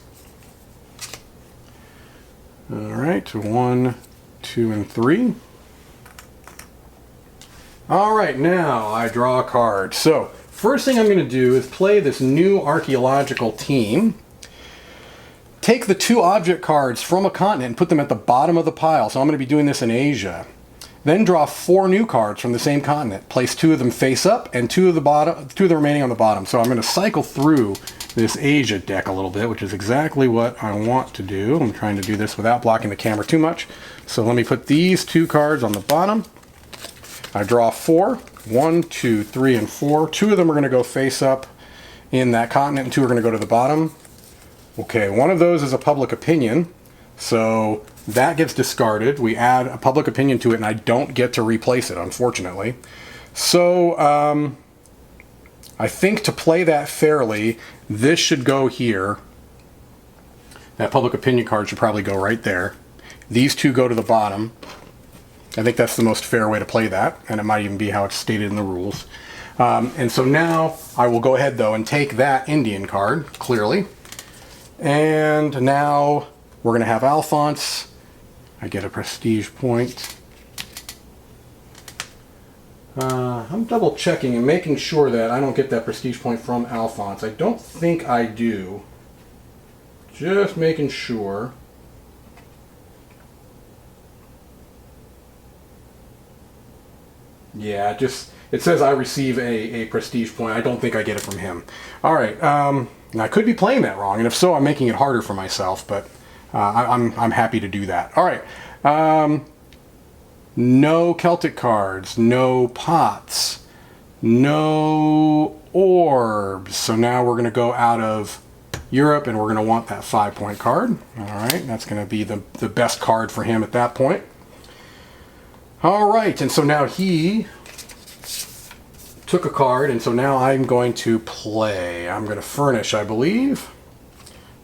All right, 1, 2, and 3. All right, now I draw a card. So first thing I'm going to do is play this new archaeological team. Take the 2 object cards from a continent and put them at the bottom of the pile. So I'm going to be doing this in Asia. Then draw 4 new cards from the same continent. Place 2 of them face up and 2 of the remaining on the bottom. So I'm going to cycle through this Asia deck a little bit, which is exactly what I want to do. I'm trying to do this without blocking the camera too much. So let me put these 2 cards on the bottom. I draw 4. 1, 2, 3, and 4. 2 of them are going to go face up in that continent, and 2 are going to go to the bottom. Okay, one of those is a public opinion, so that gets discarded. We add a public opinion to it, and I don't get to replace it, unfortunately. So I think to play that fairly, this should go here. That public opinion card should probably go right there. These 2 go to the bottom. I think that's the most fair way to play that, and it might even be how it's stated in the rules. And so now I will go ahead, though, and take that Indian card, clearly. And now we're going to have Alphonse. I get a prestige point. I'm double checking and making sure that I don't get that prestige point from Alphonse. I don't think I do. Just making sure. Yeah, it says I receive a prestige point. I don't think I get it from him. All right, and I could be playing that wrong, and if so, I'm making it harder for myself. But I'm happy to do that. All right, no Celtic cards, no pots, no orbs. So now we're going to go out of Europe, and we're going to want that 5-point card. All right, that's going to be the best card for him at that point. All right, and so now he took a card, and so now I'm going to play. I'm going to furnish, I believe.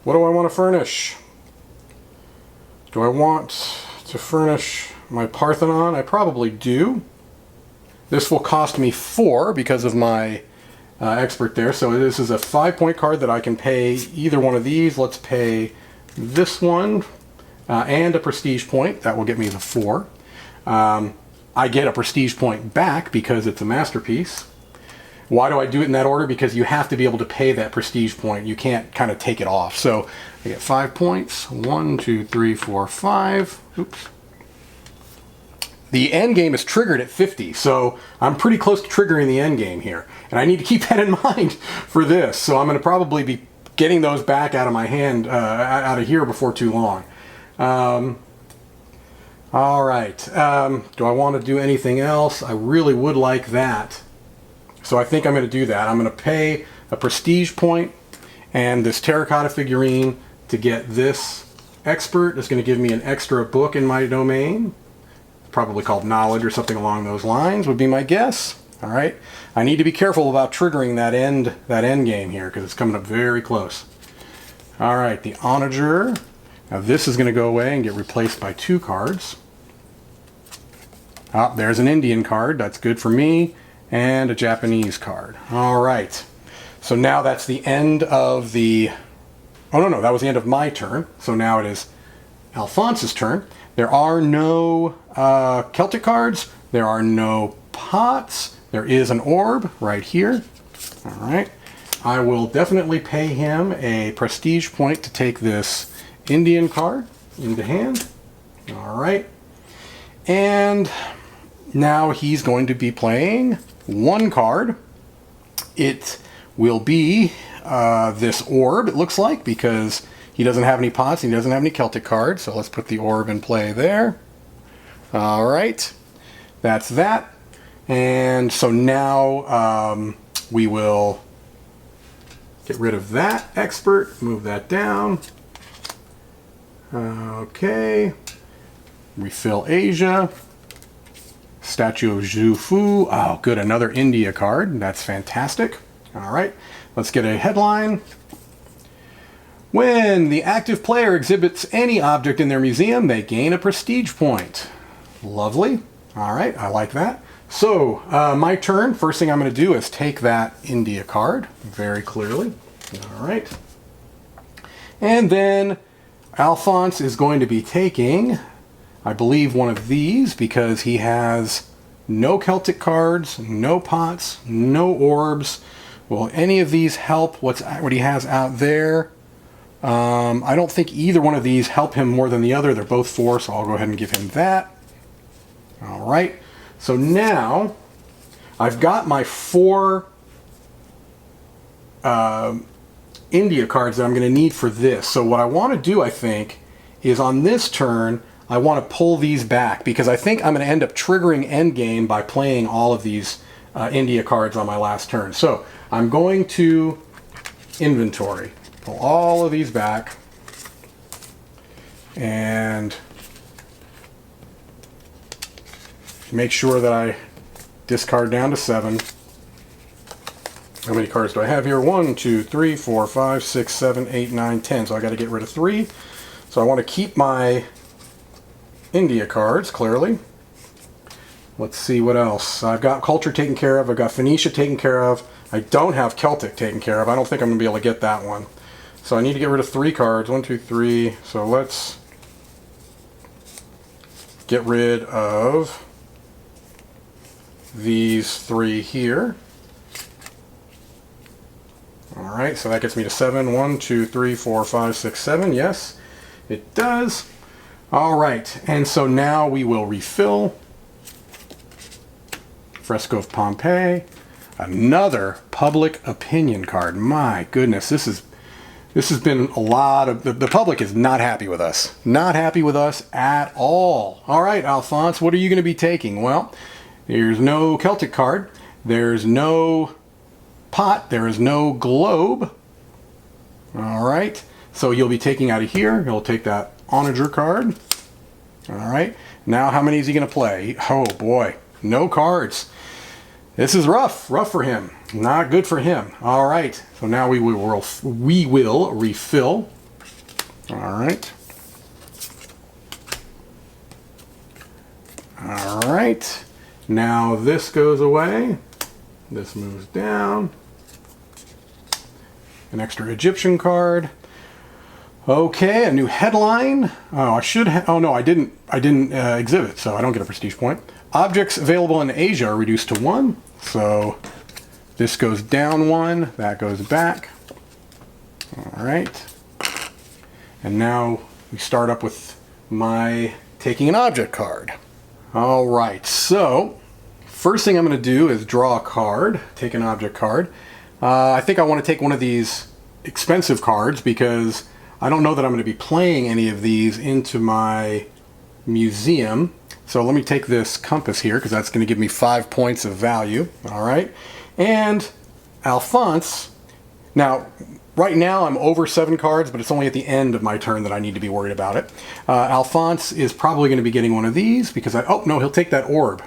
What do I want to furnish? Do I want to furnish my Parthenon? I probably do. This will cost me 4 because of my expert there. So this is a 5-point card that I can pay either one of these. Let's pay this one and a prestige point. That will get me the 4. I get a prestige point back because it's a masterpiece. Why do I do it in that order? Because you have to be able to pay that prestige point. You can't kind of take it off. So I get 5 points. 1, 2, 3, 4, 5. Oops. The end game is triggered at 50, so I'm pretty close to triggering the end game here. And I need to keep that in mind for this. So I'm going to probably be getting those back out of my hand, out of here before too long. All right. Do I want to do anything else? I really would like that. So I think I'm going to do that. I'm going to pay a prestige point and this terracotta figurine to get this expert. It's going to give me an extra book in my domain. Probably called knowledge or something along those lines would be my guess. All right. I need to be careful about triggering that end game here because it's coming up very close. All right. The onager. Now this is going to go away and get replaced by 2 cards. Oh, there's an Indian card. That's good for me. And a Japanese card. All right. So now that's the end of the... Oh, no, that was the end of my turn. So now it is Alphonse's turn. There are no Celtic cards. There are no pots. There is an orb right here. All right. I will definitely pay him a prestige point to take this Indian card into hand. All right. And now he's going to be playing 1 card. It will be this orb, it looks like, because he doesn't have any pots, he doesn't have any Celtic cards, so let's put the orb in play there. All right, that's that. And so now we will get rid of that expert, move that down. Okay, refill Asia. Statue of Zhu Fu. Oh, good, another India card. That's fantastic. All right, let's get a headline. When the active player exhibits any object in their museum, they gain a prestige point. Lovely. All right, I like that. So, my turn. First thing I'm going to do is take that India card very clearly. All right. And then Alphonse is going to be taking, I believe, one of these because he has no Celtic cards, no pots, no orbs. Will any of these help what he has out there? I don't think either one of these help him more than the other. They're both 4, so I'll go ahead and give him that. All right. So now I've got my 4 India cards that I'm going to need for this. So what I want to do, I think, is on this turn, I want to pull these back because I think I'm going to end up triggering endgame by playing all of these India cards on my last turn. So I'm going to inventory, pull all of these back, and make sure that I discard down to 7. How many cards do I have here? 1, 2, 3, 4, 5, 6, 7, 8, 9, 10. So I got to get rid of 3. So I want to keep my India cards, clearly. Let's see what else. I've got culture taken care of. I've got Phoenicia taken care of. I don't have Celtic taken care of. I don't think I'm going to be able to get that one. So I need to get rid of 3 cards. 1, 2, 3. So let's get rid of these three here. All right, so that gets me to 7. 1, 2, 3, 4, 5, 6, 7. Yes, it does. All right, and so now we will refill. Fresco of Pompeii. Another public opinion card. My goodness, this has been a lot of... The public is not happy with us. Not happy with us at all. All right, Alphonse, what are you going to be taking? Well, there's no Celtic card. There's no pot. There is no globe. All right, so you'll be taking out of here. You'll take that Onager card. All right, now how many is he going to play? Oh boy, no cards. This is rough for him. Not good for him. All right, so now we will refill. All right. All right, now this goes away. This moves down. An extra Egyptian card. Okay, a new headline. Oh, I should have. Oh no, I didn't exhibit, so I don't get a prestige point. Objects available in Asia are reduced to 1. So this goes down 1. That goes back. All right. And now we start up with my taking an object card. All right. So first thing I'm going to do is draw a card. Take an object card. I think I want to take one of these expensive cards because I don't know that I'm going to be playing any of these into my museum. So let me take this compass here because that's going to give me 5 points of value. All right. And Alphonse, now right now I'm over 7 cards, but it's only at the end of my turn that I need to be worried about it. Alphonse is probably going to be getting one of these because oh no, he'll take that orb.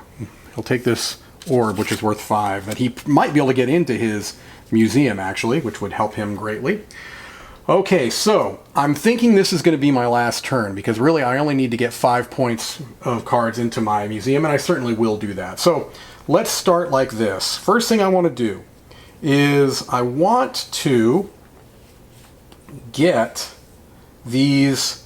He'll take this orb, which is worth 5, that he might be able to get into his museum actually, which would help him greatly. Okay, so I'm thinking this is going to be my last turn because really I only need to get 5 points of cards into my museum, and I certainly will do that. So let's start like this. First thing I want to do is I want to get these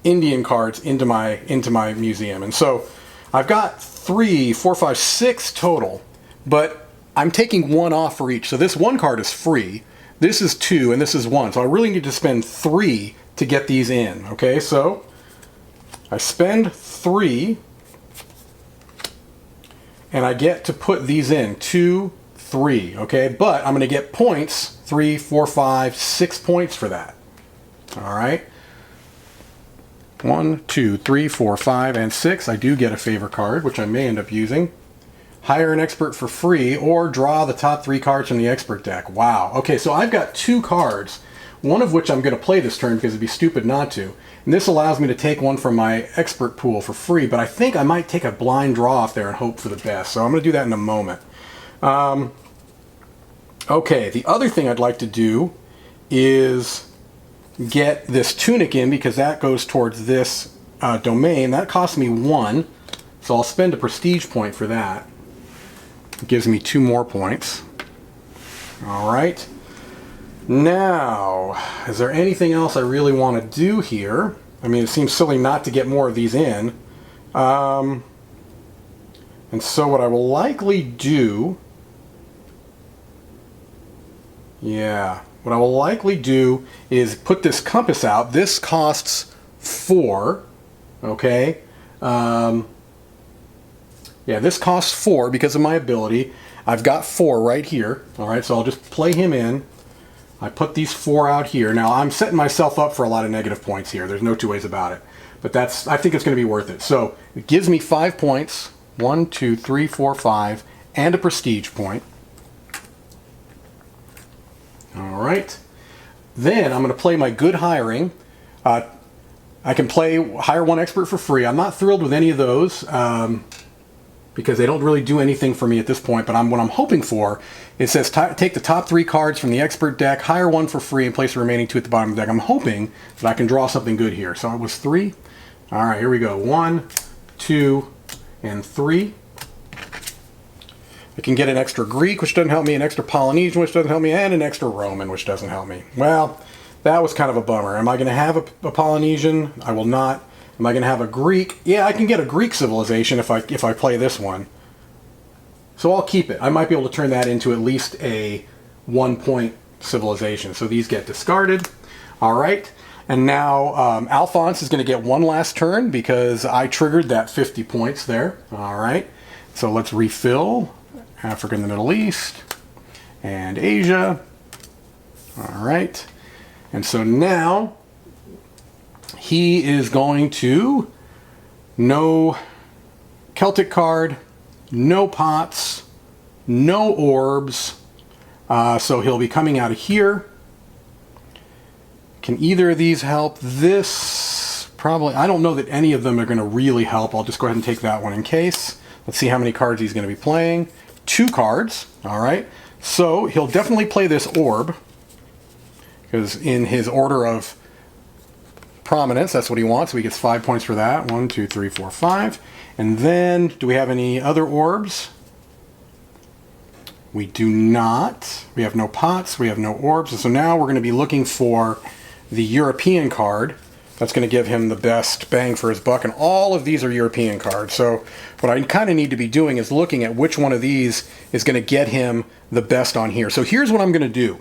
Indian cards into my museum. And so I've got 3, 4, 5, 6 total, but I'm taking 1 off for each. So this 1 card is free. This is 2 and this is 1. So I really need to spend 3 to get these in. Okay, so I spend 3 and I get to put these in. 2, 3. Okay, but I'm going to get points. 3, 4, 5, 6 points for that. All right. 1, 2, 3, 4, 5, and 6. I do get a favor card, which I may end up using. Hire an expert for free, or draw the top 3 cards from the expert deck. Wow. Okay, so I've got 2 cards, one of which I'm going to play this turn because it'd be stupid not to. And this allows me to take one from my expert pool for free, but I think I might take a blind draw off there and hope for the best. So I'm going to do that in a moment. Okay, the other thing I'd like to do is get this tunic in because that goes towards this domain. That costs me 1, so I'll spend a prestige point for that. It gives me 2 more points. All right. Now, is there anything else I really want to do here? I mean, it seems silly not to get more of these in. And so what I will likely do... what I will likely do is put this compass out. This costs 4, okay? This costs 4 because of my ability. I've got 4 right here, all right? So I'll just play him in. I put these 4 out here. Now, I'm setting myself up for a lot of negative points here. There's no 2 ways about it. But I think it's going to be worth it. So it gives me 5 points. 1, 2, 3, 4, 5, and a prestige point. All right. Then I'm going to play my good hiring. I can hire 1 expert for free. I'm not thrilled with any of those because they don't really do anything for me at this point. But what I'm hoping for, it says take the top 3 cards from the expert deck, hire 1 for free, and place the remaining 2 at the bottom of the deck. I'm hoping that I can draw something good here. So it was 3. All right, here we go. 1, 2, and 3. I can get an extra Greek, which doesn't help me, an extra Polynesian, which doesn't help me, and an extra Roman, which doesn't help me. Well, that was kind of a bummer. Am I going to have a Polynesian? I will not. Am I going to have a Greek? Yeah, I can get a Greek civilization if I play this one. So I'll keep it. I might be able to turn that into at least a 1-point civilization. So these get discarded. All right. And now Alphonse is going to get one last turn because I triggered that 50 points there. All right. So let's refill Africa and the Middle East and Asia. All right. And so now he is going to no Celtic card, no pots, no orbs. So he'll be coming out of here. Can either of these help? This probably, I don't know that any of them are going to really help. I'll just go ahead and take that one in case. Let's see how many cards he's going to be playing. 2 cards. All right. So he'll definitely play this orb because in his order of prominence, that's what he wants. So he gets 5 points for that. 1, 2, 3, 4, 5. And then, do we have any other orbs? We do not. We have no pots. We have no orbs. And so now we're going to be looking for the European card. That's going to give him the best bang for his buck. And all of these are European cards. So what I kind of need to be doing is looking at which one of these is going to get him the best on here. So here's what I'm going to do.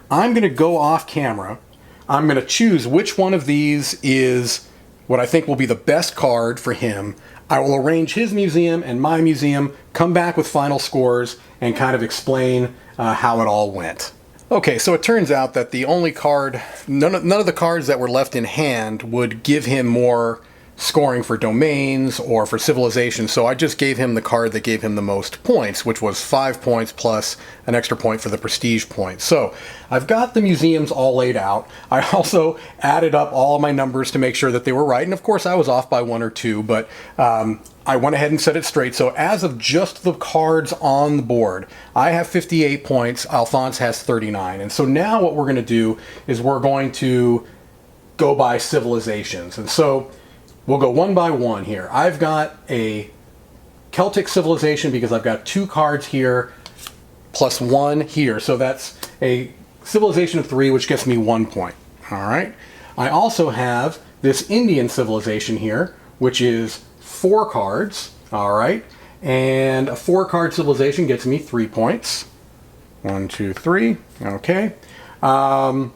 I'm going to go off camera. I'm going to choose which one of these is what I think will be the best card for him. I will arrange his museum and my museum, come back with final scores, and kind of explain how it all went. Okay, so it turns out that the only card, none of the cards that were left in hand would give him more scoring for domains or for civilization, so I just gave him the card that gave him the most points, which was 5 points plus an extra point for the prestige point. So I've got the museums all laid out. I also added up all of my numbers to make sure that they were right, and of course I was off by 1 or 2, but I went ahead and set it straight. So as of just the cards on the board, I have 58 points, Alphonse has 39. And so now what we're going to do is we're going to go by civilizations. And so we'll go one by one here. I've got a Celtic civilization because I've got 2 cards here plus 1 here. So that's a civilization of 3, which gets me 1 point. All right. I also have this Indian civilization here, which is 4 cards, all right, and a 4-card civilization gets me 3 points. 1, 2, 3, okay. I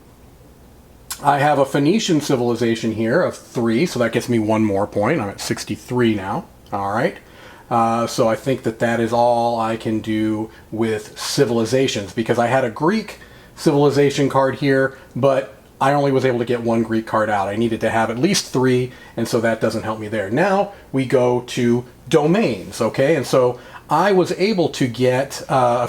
have a Phoenician civilization here of 3, so that gets me 1 more point. I'm at 63 now, all right. So I think that is all I can do with civilizations because I had a Greek civilization card here, but I only was able to get 1 Greek card out. I needed to have at least 3, and so that doesn't help me there. Now we go to domains, okay? And so I was able to get a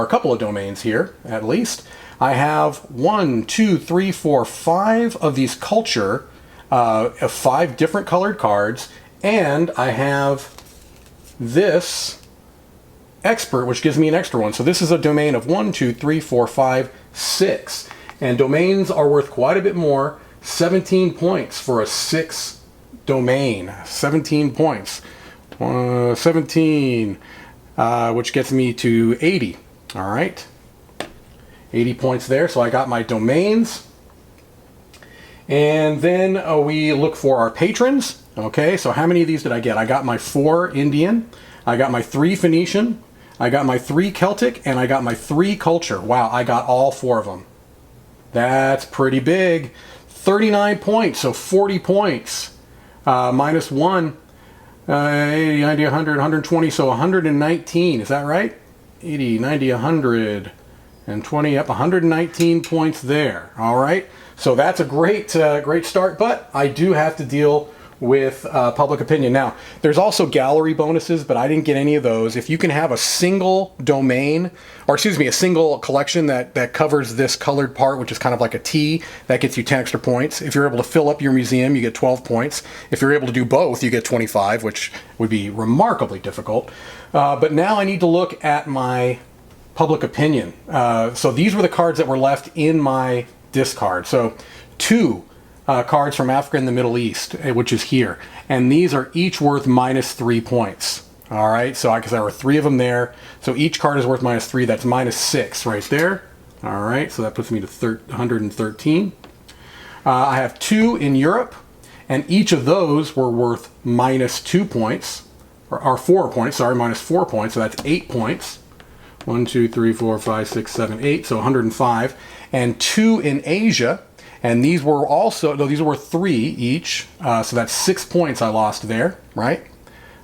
couple of domains here, at least. I have 1, 2, 3, 4, 5 of these culture, 5 different colored cards, and I have this expert, which gives me an extra one. So this is a domain of 1, 2, 3, 4, 5, 6. And domains are worth quite a bit more. 17 points for a 6 domain. 17 points. 17, which gets me to 80. All right. 80 points there. So I got my domains. And then we look for our patrons. Okay, so how many of these did I get? I got my 4 Indian. I got my 3 Phoenician. I got my 3 Celtic. And I got my 3 culture. Wow, I got all 4 of them. That's pretty big. 39 points, so 40 points. Minus 1, 80, 90, 100, 120, so 119. Is that right? 80, 90, 120, yep, 119 points there. All right, so that's a great start, but I do have to deal with public opinion. Now, there's also gallery bonuses, but I didn't get any of those. If you can have a single domain, or excuse me, a single collection that covers this colored part, which is kind of like a T, that gets you 10 extra points. If you're able to fill up your museum, you get 12 points. If you're able to do both, you get 25, which would be remarkably difficult. But now I need to look at my public opinion. So these were the cards that were left in my discard. So 2 cards from Africa and the Middle East, which is here. And these are each worth minus 3 points. All right, so because there were 3 of them there. So each card is worth minus 3. That's minus 6 right there. All right, so that puts me to 113. I have 2 in Europe. and each of those were worth -2 points, or 4 points, sorry, -4 points, so that's 8 points. 1, 2, 3, 4, 5, 6, 7, 8, so 105. And 2 in Asia, and these were also, no, these were 3 each, so that's 6 points I lost there, right?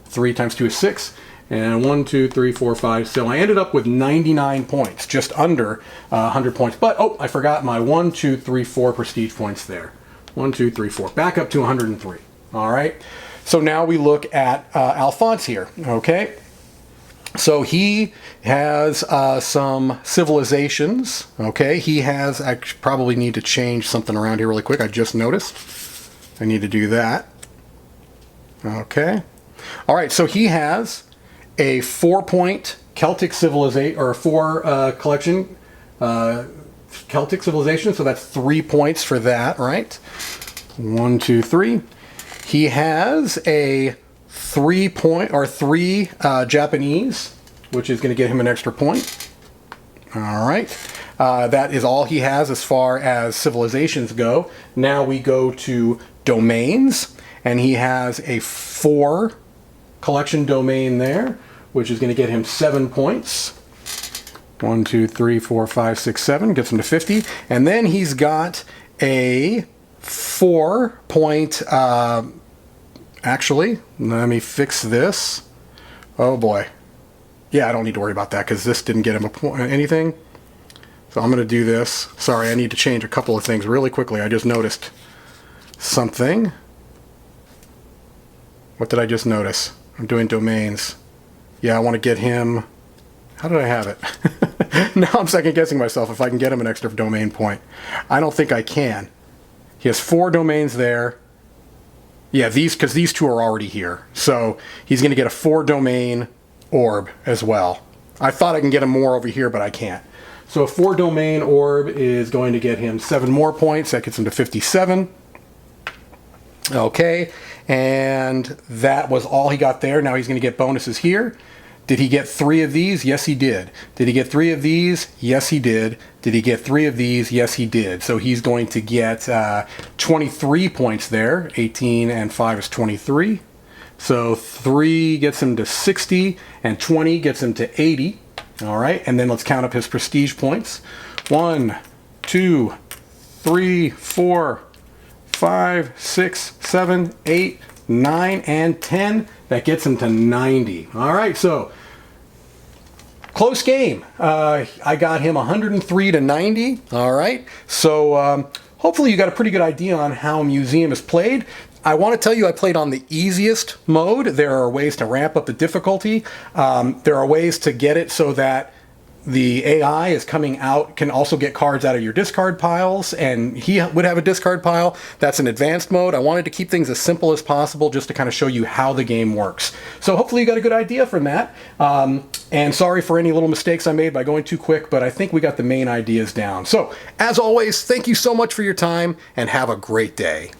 3 times 2 is 6. And 1, 2, 3, 4, 5. So I ended up with 99 points, just under 100 points. But, oh, I forgot my 1, 2, 3, 4 prestige points there. 1, 2, 3, 4. Back up to 103. All right. So now we look at Alphonse here. Okay. So he has some civilizations. Okay. He has, I probably need to change something around here really quick. I just noticed. I need to do that. Okay. All right. So he has a 4-point Celtic civilization, or a 4 collection Celtic civilization, so that's 3 points for that, right? 1, 2, 3. He has a 3-point, or 3 Japanese, which is going to get him an extra point. All right. That is all he has as far as civilizations go. Now we go to domains, and he has a 4 collection domain there, which is going to get him 7 points. 1, 2, 3, 4, 5, 6, 7 gets him to 50. And then he's got a 4-point, actually, let me fix this. Oh boy. Yeah, I don't need to worry about that because this didn't get him a point, anything. So I'm going to do this. Sorry, I need to change a couple of things really quickly. I just noticed something. What did I just notice? I'm doing domains. Yeah, I want to get him... How did I have it? Now I'm second guessing myself if I can get him an extra domain point. I don't think I can. He has 4 domains there. Yeah, because these 2 are already here. So he's going to get a 4 domain orb as well. I thought I can get him more over here, but I can't. So a 4 domain orb is going to get him 7 more points. That gets him to 57. Okay, and that was all he got there. Now he's going to get bonuses here. Did he get 3 of these? Yes, he did. Did he get 3 of these? Yes, he did. Did he get 3 of these? Yes, he did. So he's going to get 23 points there. 18 and 5 is 23. So 3 gets him to 60, and 20 gets him to 80. All right, and then let's count up his prestige points. 1, 2, 3, 4, 5, 6, 7, 8, 9, and 10. That gets him to 90. All right, so close game. I got him 103 to 90. All right, so hopefully you got a pretty good idea on how Museum is played. I want to tell you I played on the easiest mode. There are ways to ramp up the difficulty. There are ways to get it so that the AI is coming out, can also get cards out of your discard piles, and he would have a discard pile. That's an advanced mode. I wanted to keep things as simple as possible just to kind of show you how the game works. So hopefully you got a good idea from that. And sorry for any little mistakes I made by going too quick, but I think we got the main ideas down. So as always, thank you so much for your time and have a great day.